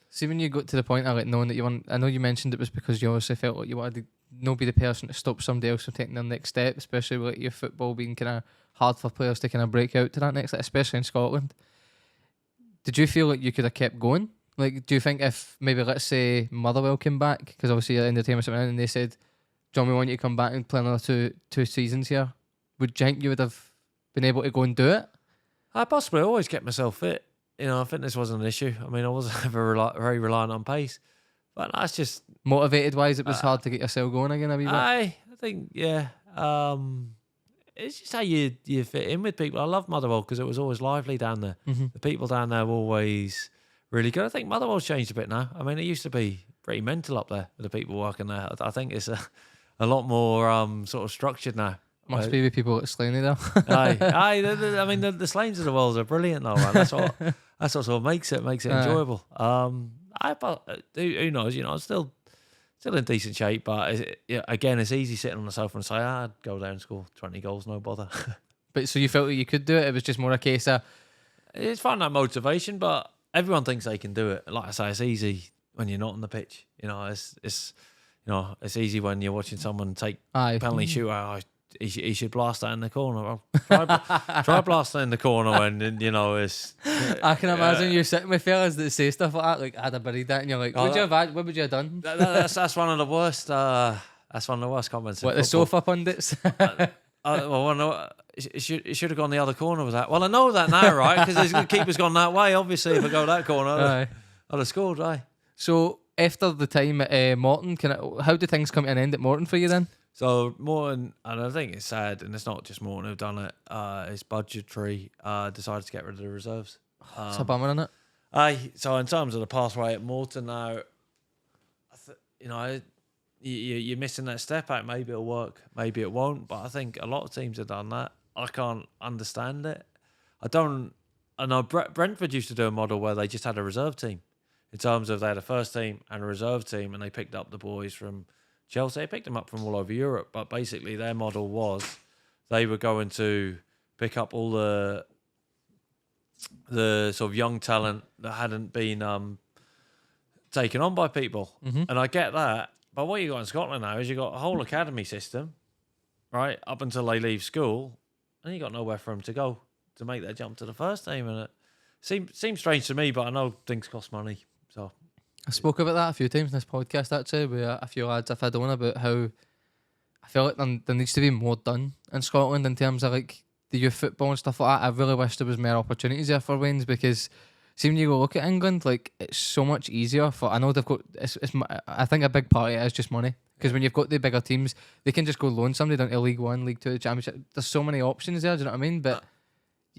See, when you got to the point of like knowing that you want, I know you mentioned it was because you obviously felt like you wanted to not be the person to stop somebody else from taking their next step, especially with like, your football being kind of hard for players to kind of break out to that next, especially in Scotland. Did you feel like you could have kept going? Like, do you think if maybe, let's say, Motherwell came back, because obviously you're entertainment and they said, "John, we want you to come back and play another two seasons here," would you think you would have been able to go and do it? I possibly always kept myself fit. You know, fitness wasn't an issue. I mean, I wasn't ever very reliant on pace, but that's just Motivated wise, it was hard to get yourself going again a wee bit. I think yeah. It's just how you fit in with people. I love Motherwell because it was always lively down there. The people down there were always really good. I think Motherwell's changed a bit now. I mean, it used to be pretty mental up there with the people working there. I think it's a lot more sort of structured now. Must be with people at Slaney though. Aye. I mean, the Slanes of the world are brilliant though, man. That's what sort of makes it enjoyable. Who knows? You know, I'm still in decent shape, but again, it's easy sitting on the sofa and say, I'd go there and score 20 goals, no bother. But so you felt that you could do it? It was just more a case of it's finding that motivation, but everyone thinks they can do it. Like I say, it's easy when you're not on the pitch. You know, it's easy when you're watching someone take penalty shootout. He should blast that in the corner. Well, try blast that in the corner when you know it's. I can imagine you sitting with fellas that say stuff like that, like I'd have buried that, and you're like, what would you have done? That's one of the worst. That's one of the worst comments. What, the sofa pundits? It should have gone the other corner with that. Well, I know that now, right? Because the keeper's gone that way. Obviously, if I go that corner, I'd have scored, right? So after the time at Morton, how did things come to an end at Morton for you then? So Morton, and I think it's sad, and it's not just Morton who've done it. It's budgetary. Decided to get rid of the reserves. It's a bummer, isn't it? So in terms of the pathway at Morton now, you're missing that step out. Maybe it'll work, maybe it won't. But I think a lot of teams have done that. I can't understand it. I know Brentford used to do a model where they just had a reserve team. In terms of they had a first team and a reserve team, and they picked up the boys from Chelsea. They picked them up from all over Europe, but basically their model was they were going to pick up all the sort of young talent that hadn't been taken on by people. And I get that, but what you got in Scotland now is you got a whole academy system, right, up until they leave school, and you got nowhere for them to go to make that jump to the first team. And it seems strange to me, but I know things cost money, so. I spoke about that a few times in this podcast actually with a few lads I've had on about how I feel like there needs to be more done in Scotland in terms of like the youth football and stuff like that. I really wish there was more opportunities there for Waynes, because See, when you go look at England, like, it's so much easier for. I know they've got. I think a big part of it is just money. Because when you've got the bigger teams, they can just go loan somebody down to League One, League Two, Championship. There's so many options there. Do you know what I mean? But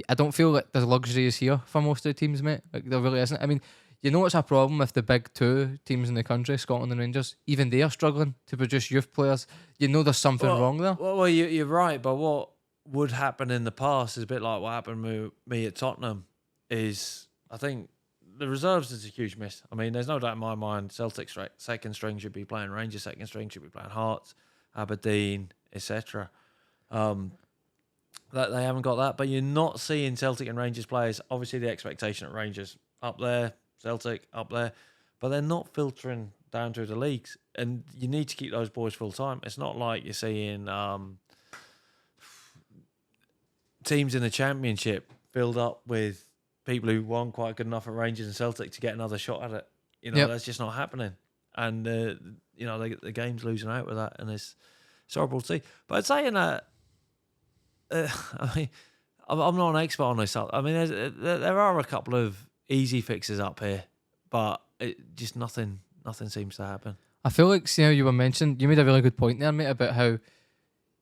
I don't feel like the luxury is here for most of the teams, mate. Like, there really isn't. I mean, you know, it's a problem with the big two teams in the country, Scotland and Rangers. Even they are struggling to produce youth players. You know, there's something wrong there. Well, you're right. But what would happen in the past is a bit like what happened with me at Tottenham. Is I think the reserves is a huge miss. I mean, there's no doubt in my mind. Celtic second string should be playing Rangers. Second string should be playing Hearts, Aberdeen, etc. That they haven't got that, but you're not seeing Celtic and Rangers players. Obviously, the expectation at Rangers up there, Celtic up there, but they're not filtering down through the leagues, and you need to keep those boys full time. It's not like you're seeing teams in the Championship filled up with people who weren't quite good enough at Rangers and Celtic to get another shot at it. You know, that's just not happening, and you know the game's losing out with that, and it's horrible to see. But I'd say in that. I mean, I'm not an expert on this. I mean, there are a couple of easy fixes up here, but just nothing seems to happen. I feel like, see how you were mentioning, you made a really good point there, mate, about how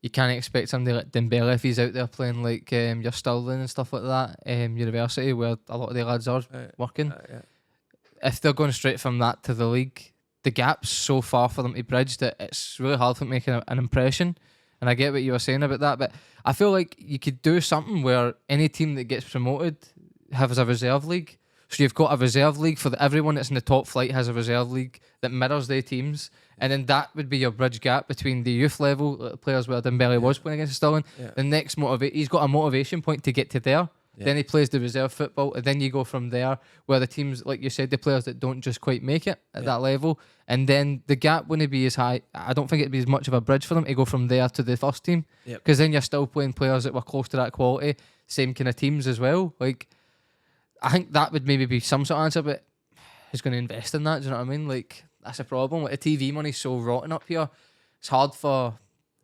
you can't expect somebody like Dembele if he's out there playing like your Stirling and stuff like that, university where a lot of the lads are working. If they're going straight from that to the league, the gap's so far for them to bridge that it's really hard for them making an impression. And I get what you were saying about that, but I feel like you could do something where any team that gets promoted has a reserve league. So you've got a reserve league for everyone that's in the top flight has a reserve league that mirrors their teams, and then that would be your bridge gap between the youth level players where Dembele was playing against Stirling. The next he's got a motivation point to get to there. Then he plays the reserve football, and then you go from there where the teams, like you said, the players that don't just quite make it at that level, and then the gap wouldn't be as high. I don't think it'd be as much of a bridge for them to go from there to the first team, because then you're still playing players that were close to that quality, same kind of teams as well. Like, I think that would maybe be some sort of answer, but who's going to invest in that? Do you know what I mean? Like, that's a problem. Like, the TV money's so rotten up here. It's hard for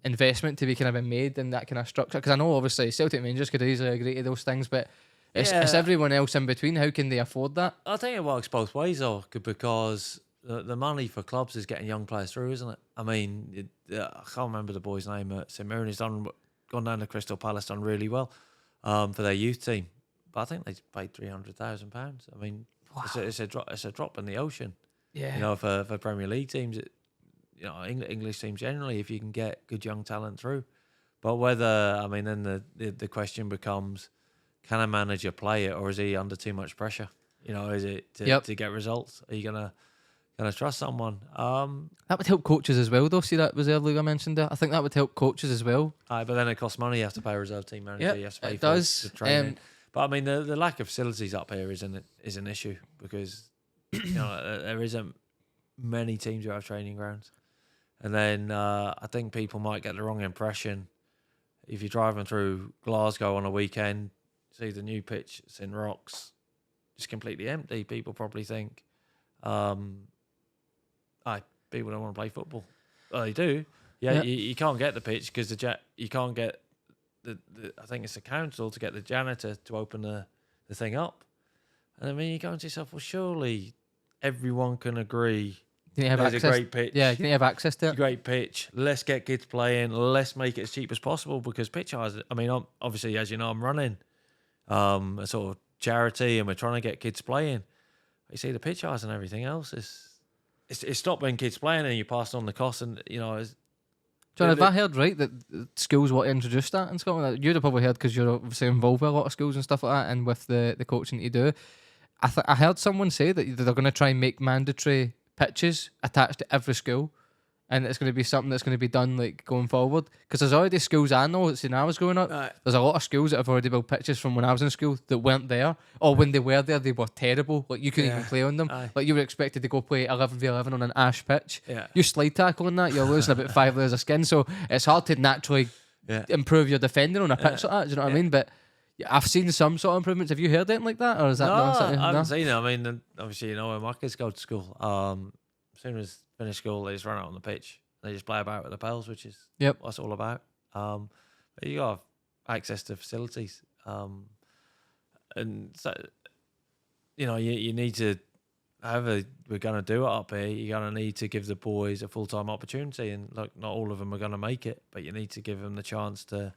investment to be kind of been made in that kind of structure, because I know obviously Celtic and Rangers could easily agree to those things, but it's everyone else in between. How can they afford that? I think it works both ways though, because the money for clubs is getting young players through, isn't it? I mean, I can't remember the boy's name at St.mirren. He's gone down to Crystal Palace, done really well for their youth team, but I think they paid £300,000. I mean, it's a drop in the ocean. You know, for Premier League teams, you know, English teams generally, if you can get good young talent through. But whether, I mean, then the question becomes, can a manager play it, or is he under too much pressure? You know, is it to get results? Are you gonna trust someone? That would help coaches as well, though. See that reserve league I mentioned there? I think that would help coaches as well. But then it costs money. You have to pay a reserve team manager. You have to pay for the training. But I mean, the lack of facilities up here is an issue, because you know there isn't many teams who have training grounds. And then I think people might get the wrong impression if you're driving through Glasgow on a weekend, see the new pitch, it's in rocks, just completely empty. People probably think, people don't want to play football. Well, they do. Yeah, you can't get the pitch because you can't get the I think it's the council to get the janitor to open the thing up. And I mean, you're going to yourself, well, surely everyone can agree. There's a great pitch. Yeah, you need to have access to it. Great pitch. Let's get kids playing. Let's make it as cheap as possible, because pitch hires, I mean, obviously, as you know, I'm running a sort of charity, and we're trying to get kids playing. You see, the pitch hires and everything else it's stopping kids playing, and you pass on the cost, and you know. John, have I heard right that schools want to introduce that in Scotland? You'd have probably heard, because you're obviously involved with a lot of schools and stuff like that, and with the coaching that you do. I heard someone say that they're going to try and make mandatory pitches attached to every school, and it's going to be something that's going to be done like going forward, because there's already schools I know that when I was growing up, there's a lot of schools that have already built pitches from when I was in school that weren't there, or when they were there they were terrible, like you couldn't even play on them. Like you were expected to go play 11v11 on an ash pitch. You slide tackle on that, you're losing about 5 layers of skin, so it's hard to naturally improve your defending on a pitch like that. Do you know what I mean? But I've seen some sort of improvements. Have you heard anything like that, or is that not something? I haven't seen it. I mean, obviously, you know, when my kids go to school, as soon as finish school, they just run out on the pitch. They just play about with the pals, which is what it's all about. But you got access to facilities, and so you need to, however we're going to do it up here, you're going to need to give the boys a full-time opportunity. And look, not all of them are going to make it, but you need to give them the chance to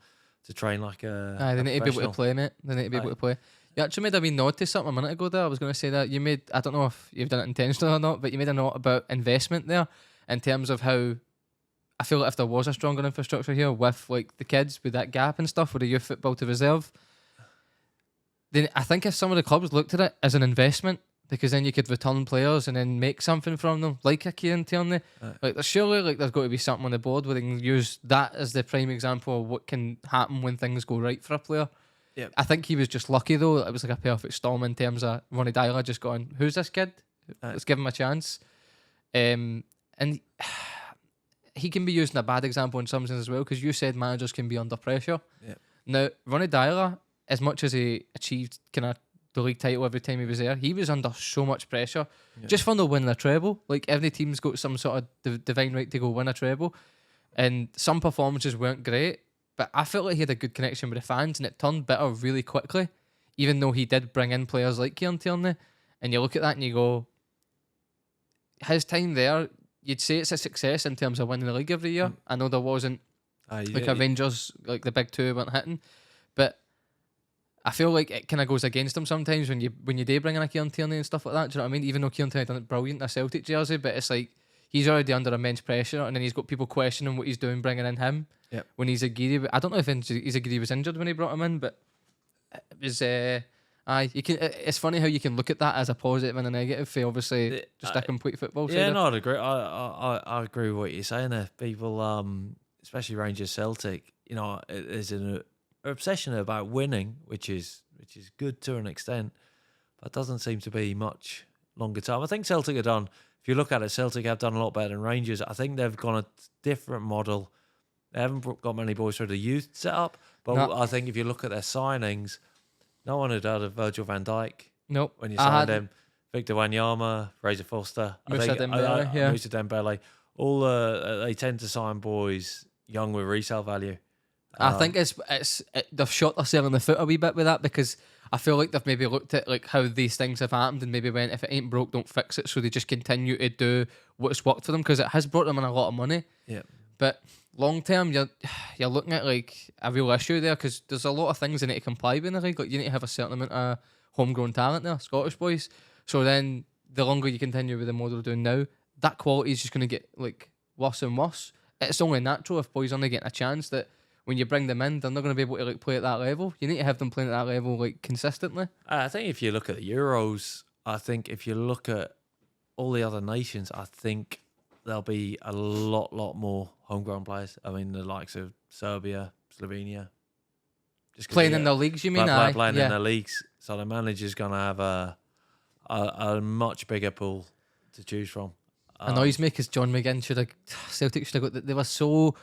train like they need to be able to play, mate. They need to be able to play. You actually made a wee nod to something a minute ago there. I was going to say that you made, I don't know if you've done it intentionally or not, but you made a note about investment there in terms of how I feel like if there was a stronger infrastructure here with like the kids with that gap and stuff with the youth football to reserve, then I think if some of the clubs looked at it as an investment, because then you could return players and then make something from them, like a Kieran Tierney. Like surely there's got to be something on the board where they can use that as the prime example of what can happen when things go right for a player. Yep. I think he was just lucky though. It was like a perfect storm in terms of Ronnie Dyler just going, who's this kid? Let's give him a chance. And he can be used in a bad example in some sense as well, because you said managers can be under pressure. Yep. Now, Ronnie Dyler, as much as he achieved kind of the league title every time he was there, he was under so much pressure just for no winning a treble. Like every team's got some sort of divine right to go win a treble, and some performances weren't great, but I felt like he had a good connection with the fans, and it turned bitter really quickly, even though he did bring in players like Kieran Tierney. And you look at that and you go, his time there, you'd say it's a success in terms of winning the league every year. I know there wasn't like a Rangers, like the big two weren't hitting, but I feel like it kind of goes against him sometimes when you do bring in a Kieran Tierney and stuff like that. Do you know what I mean? Even though Kieran Tierney done it brilliant in a Celtic jersey, but it's like he's already under immense pressure, and then he's got people questioning what he's doing bringing in him when he's Aguirre. I don't know if Aguirre was injured when he brought him in, but it was you can. It's funny how you can look at that as a positive and a negative for obviously just a complete football. Yeah, no, I'd agree. I agree with what you're saying there. People, especially Rangers Celtic, there's an obsession about winning, which is good to an extent, but doesn't seem to be much longer term. I think Celtic have done. If you look at it, Celtic have done a lot better than Rangers. I think they've gone a different model. They haven't got many boys for the youth set up, but I think if you look at their signings, no one had heard of Virgil van Dijk. Nope. When you signed him, Victor Wanyama, Fraser Foster, Musa Dembele, all they tend to sign boys young with resale value. I think they've shot themselves in the foot a wee bit with that, because I feel like they've maybe looked at like how these things have happened and maybe went, if it ain't broke, don't fix it. So they just continue to do what's worked for them, because it has brought them in a lot of money. Yeah. But long term, you're looking at like a real issue there, because there's a lot of things they need to comply with in the league. Like you need to have a certain amount of homegrown talent there, Scottish boys. So then the longer you continue with the model we're doing now, that quality is just going to get like worse and worse. It's only natural if boys only getting a chance that when you bring them in, they're not going to be able to like play at that level. You need to have them playing at that level like consistently. I think if you look at the Euros, I think if you look at all the other nations, I think there'll be a lot more homegrown players. I mean, the likes of Serbia, Slovenia. Just playing in their leagues, you mean? Playing in their leagues. So the manager's going to have a much bigger pool to choose from. Annoys me because Celtic should have got. They were so.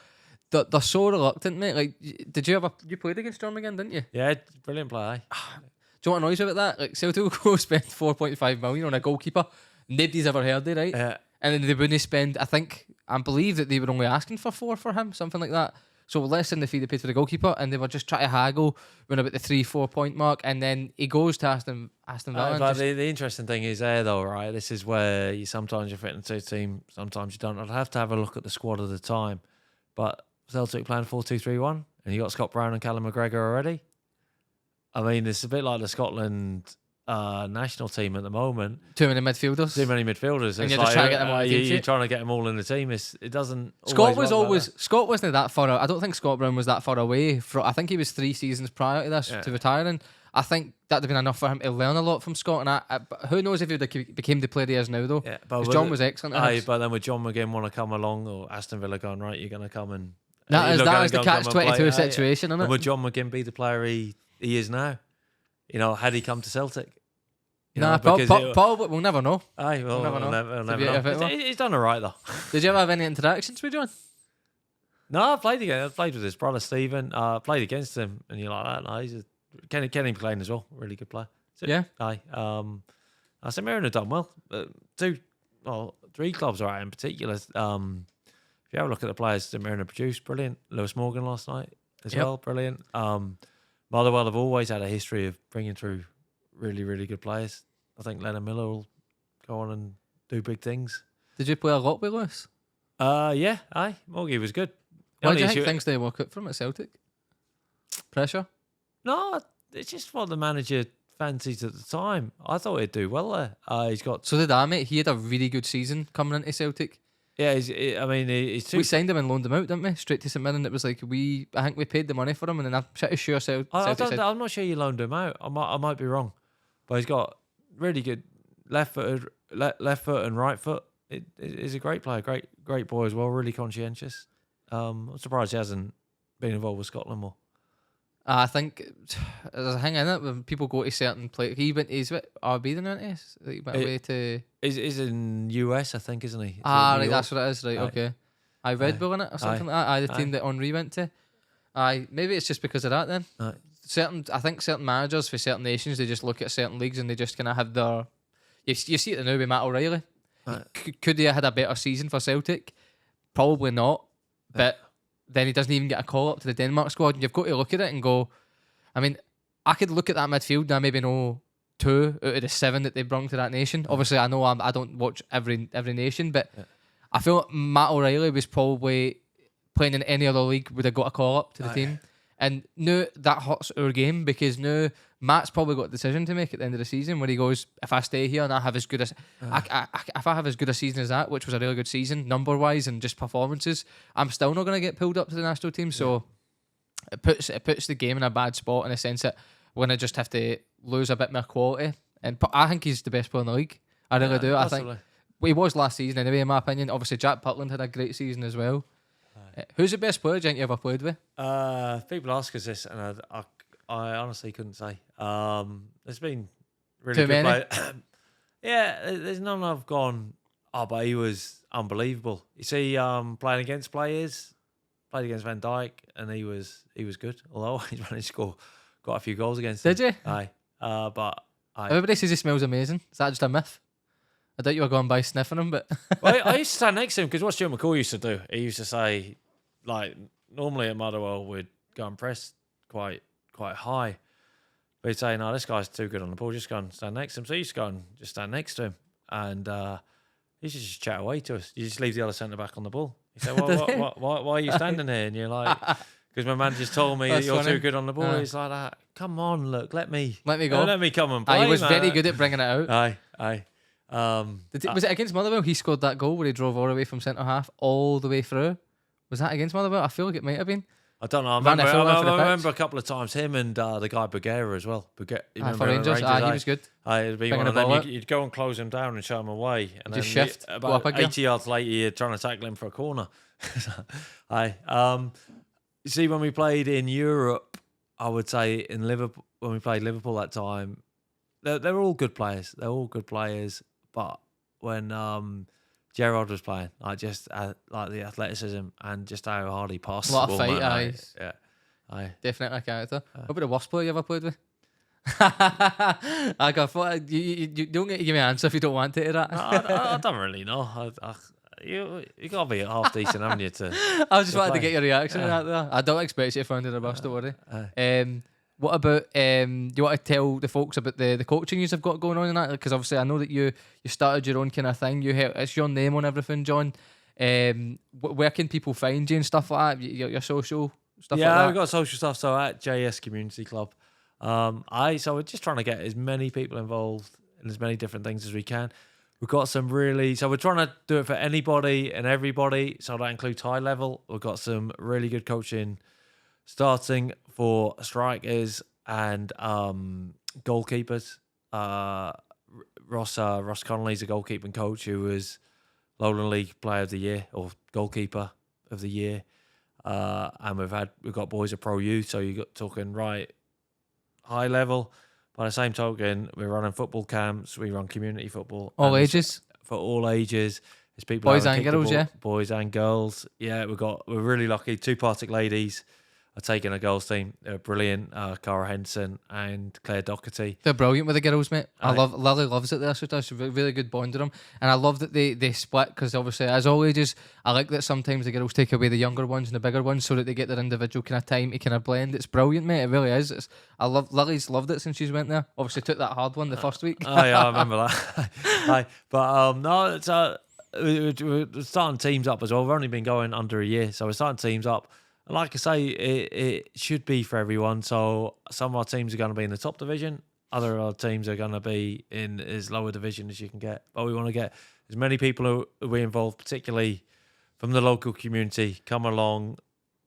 They're so reluctant, mate. Like, you played against John McGinn, didn't you? Yeah, brilliant play. Do you know what annoys me about that? Like, Celtic will go spend 4.5 million on a goalkeeper. Nobody's ever heard it, right? Yeah. And then they wouldn't spend, I believe that they were only asking for 4 for him, something like that. So less than the fee they paid for the goalkeeper, and they were just trying to haggle when about the 3-4 point mark, and then he goes to Aston Villa. But the interesting thing is there though, right? This is where sometimes you're fitting into a team, sometimes you don't. I'd have to have a look at the squad at the time. But Celtic playing 4-2-3-1, and you got Scott Brown and Callum McGregor already. I mean, it's a bit like the Scotland national team at the moment. Too many midfielders. And you're just trying to get them all in the team. You're trying to get them all in the team. It doesn't. Scott wasn't that far. I don't think Scott Brown was that far away. I think he was 3 seasons prior to this to retiring. I think that'd have been enough for him to learn a lot from Scott. And but who knows if he would have became the player he is now, though? Yeah, because John was excellent. But then with John McGinn want to come along, or Aston Villa going, right, you're going to come and that is the catch-22 situation, isn't it? And would John McGinn be the player he is now? Had he come to Celtic? Probably we'll never know. We'll never know. He's done all right though. Did you ever have any interactions with John? No, I played with his brother Stephen. I played against him, and you're like that. No, he's Kenny McLean as well, really good player. So, yeah. St. Mirren have done well. 3 clubs are out in particular. If you have a look at the players St. Mirren have produced, brilliant. Lewis Morgan last night as well, brilliant. Motherwell have always had a history of bringing through really, really good players. I think Lennon Miller will go on and do big things. Did you play a lot with Lewis? Yeah, aye. Morgie was good. Why do you think things didn't work out for him at Celtic? Pressure? No, it's just what the manager fancied at the time. I thought he'd do well there. He's got. So did I, mate. He had a really good season coming into Celtic. Yeah, he's too. We signed him and loaned him out, didn't we? Straight to St. Mirren. It was like I think we paid the money for him, and then I'm pretty sure I'm not sure you loaned him out. I might be wrong, but he's got really good left foot and right foot. He's a great player, great boy as well. Really conscientious. I'm surprised he hasn't been involved with Scotland more. I think there's a thing in it when people go to certain places. He's with RB then, isn't he? He went away to. He's in US, I think, isn't he? Right, that's what it is. Right, okay. Red Bull in it or something like that. The team that Henry went to. Maybe it's just because of that then. I think certain managers for certain nations, they just look at certain leagues and they just kind of have their. You see it now with Matt O'Reilly. Could he have had a better season for Celtic? Probably not. But then he doesn't even get a call up to the Denmark squad. And you've got to look at it and go, I mean, I could look at that midfield and I maybe know 2 out of the 7 that they brought to that nation. Obviously, I know I don't watch every nation, but I feel like Matt O'Reilly was probably playing in any other league would have got a call up to the team. And now that hurts our game because now Matt's probably got a decision to make at the end of the season where he goes, if I stay here and I have as good as if I have as good a season as that, which was a really good season number wise and just performances, I'm still not going to get pulled up to the national team. So it puts the game in a bad spot in the sense that we're going to just have to lose a bit more quality. And I think he's the best player in the league. I really do. Possibly. I think he was last season anyway, in my opinion. Obviously, Jack Putland had a great season as well. Who's the best player do you think you ever played with? People ask us this, and I honestly couldn't say. There's been really too good many. Yeah, there's none I've gone. But he was unbelievable. You see, playing against players, played against Van Dijk, and he was good. Although he managed to score quite a few goals against him. Did you? Aye. Everybody says he smells amazing. Is that just a myth? I doubt you were going by sniffing him, but well, I used to stand next to him because what Stuart McCall used to do, he used to say, like, normally at Motherwell we'd go and press quite high, but he'd say, no, this guy's too good on the ball, just go and stand next to him. So he used to go and just stand next to him, and he used to just chat away to us. You just leave the other centre back on the ball. He said, well, why are you standing here? And you're like, because my man just told me that you're too good on the ball. He's like, come on, look, let me go. Let me come and play. He was very good at bringing it out. Aye. Was it against Motherwell? He scored that goal where he drove all the way from centre half all the way through. Was that against Motherwell? I feel like it might have been. I don't know. I remember a couple of times him and the guy Bugera as well. For Rangers, he was good. It'd be one of them. You'd go and close him down and show him away, and then shift about 80 yards later, you're trying to tackle him for a corner. You see, when we played in Europe, I would say in Liverpool, when we played Liverpool that time, they're all good players. They're all good players. But when Gerrard was playing, like the athleticism and just how hard he passed the ball. A lot of fight, aye. Definitely a character. What about the worst player you ever played with? I got you don't get to give me an answer if you don't want to that. I don't really know. You got to be half decent, haven't you? I just wanted to get your reaction to that there. I don't expect you to find it a bust, don't worry. What about, do you want to tell the folks about the coaching you've got going on in that? Because obviously I know that you started your own kind of thing. It's your name on everything, John. Where can people find you and stuff like that? Your social stuff like that? Yeah, we've got social stuff. So at JS Community Club. So we're just trying to get as many people involved in as many different things as we can. We've got so we're trying to do it for anybody and everybody. So that includes high level. We've got some really good coaching starting for strikers and goalkeepers. Ross Connolly's a goalkeeping coach who was Lowland League Player of the Year or Goalkeeper of the Year. And we've got boys at Pro Youth, so you got talking right high level. By the same token, we're running football camps. We run community football. All ages? For all ages. There's people boys and girls, yeah. Boys and girls. Yeah, we're really lucky. 2 Partick ladies. taking a girls team. They're brilliant. Cara Henson and Claire Doherty. They're brilliant with the girls, mate. Lily loves it there. So that's a really good bond with them. And I love that they split, because obviously, as all ages, I like that sometimes the girls take away the younger ones and the bigger ones so that they get their individual kind of time to kind of blend. It's brilliant, mate. It really is. Lily's loved it since she's went there. Obviously took that hard one the first week. Oh yeah, I remember that. But no, it's we're starting teams up as well. We've only been going under a year, so we're starting teams up. And like I say, it should be for everyone. So some of our teams are going to be in the top division. Other of our teams are going to be in as lower division as you can get. But we want to get as many people who we involved, particularly from the local community, come along,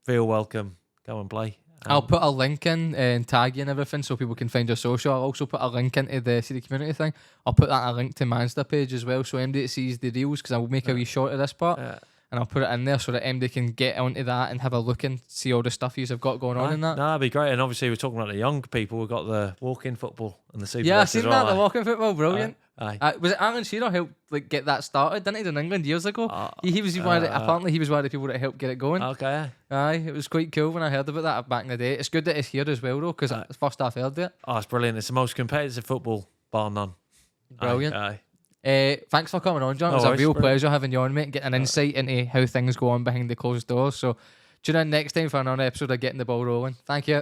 feel welcome, go and play. I'll put a link in and tag you and everything so people can find your social. I'll also put a link into the community thing. I'll put that a link to Manster page as well, so MD sees the reels, because I'll make a wee short of this part. Yeah. And I'll put it in there so that MD can get onto that and have a look and see all the stuff you've got going on in that. No, that'd be great. And obviously we're talking about the young people. We've got the walk-in football and the super. Yeah, I seen that, the walk-in football, brilliant. Aye. Was it Alan Shearer helped get that started, didn't he, in England years ago? He was apparently he was one of the people that helped get it going. Okay. Aye, it was quite cool when I heard about that back in the day. It's good that it's here as well though, because first I've heard it. Oh, it's brilliant. It's the most competitive football, bar none. Brilliant. Aye. Thanks for coming on, John. It was a real pleasure having you on, mate, getting an insight into how things go on behind the closed doors. So tune in next time for another episode of Getting the Ball Rolling. Thank you.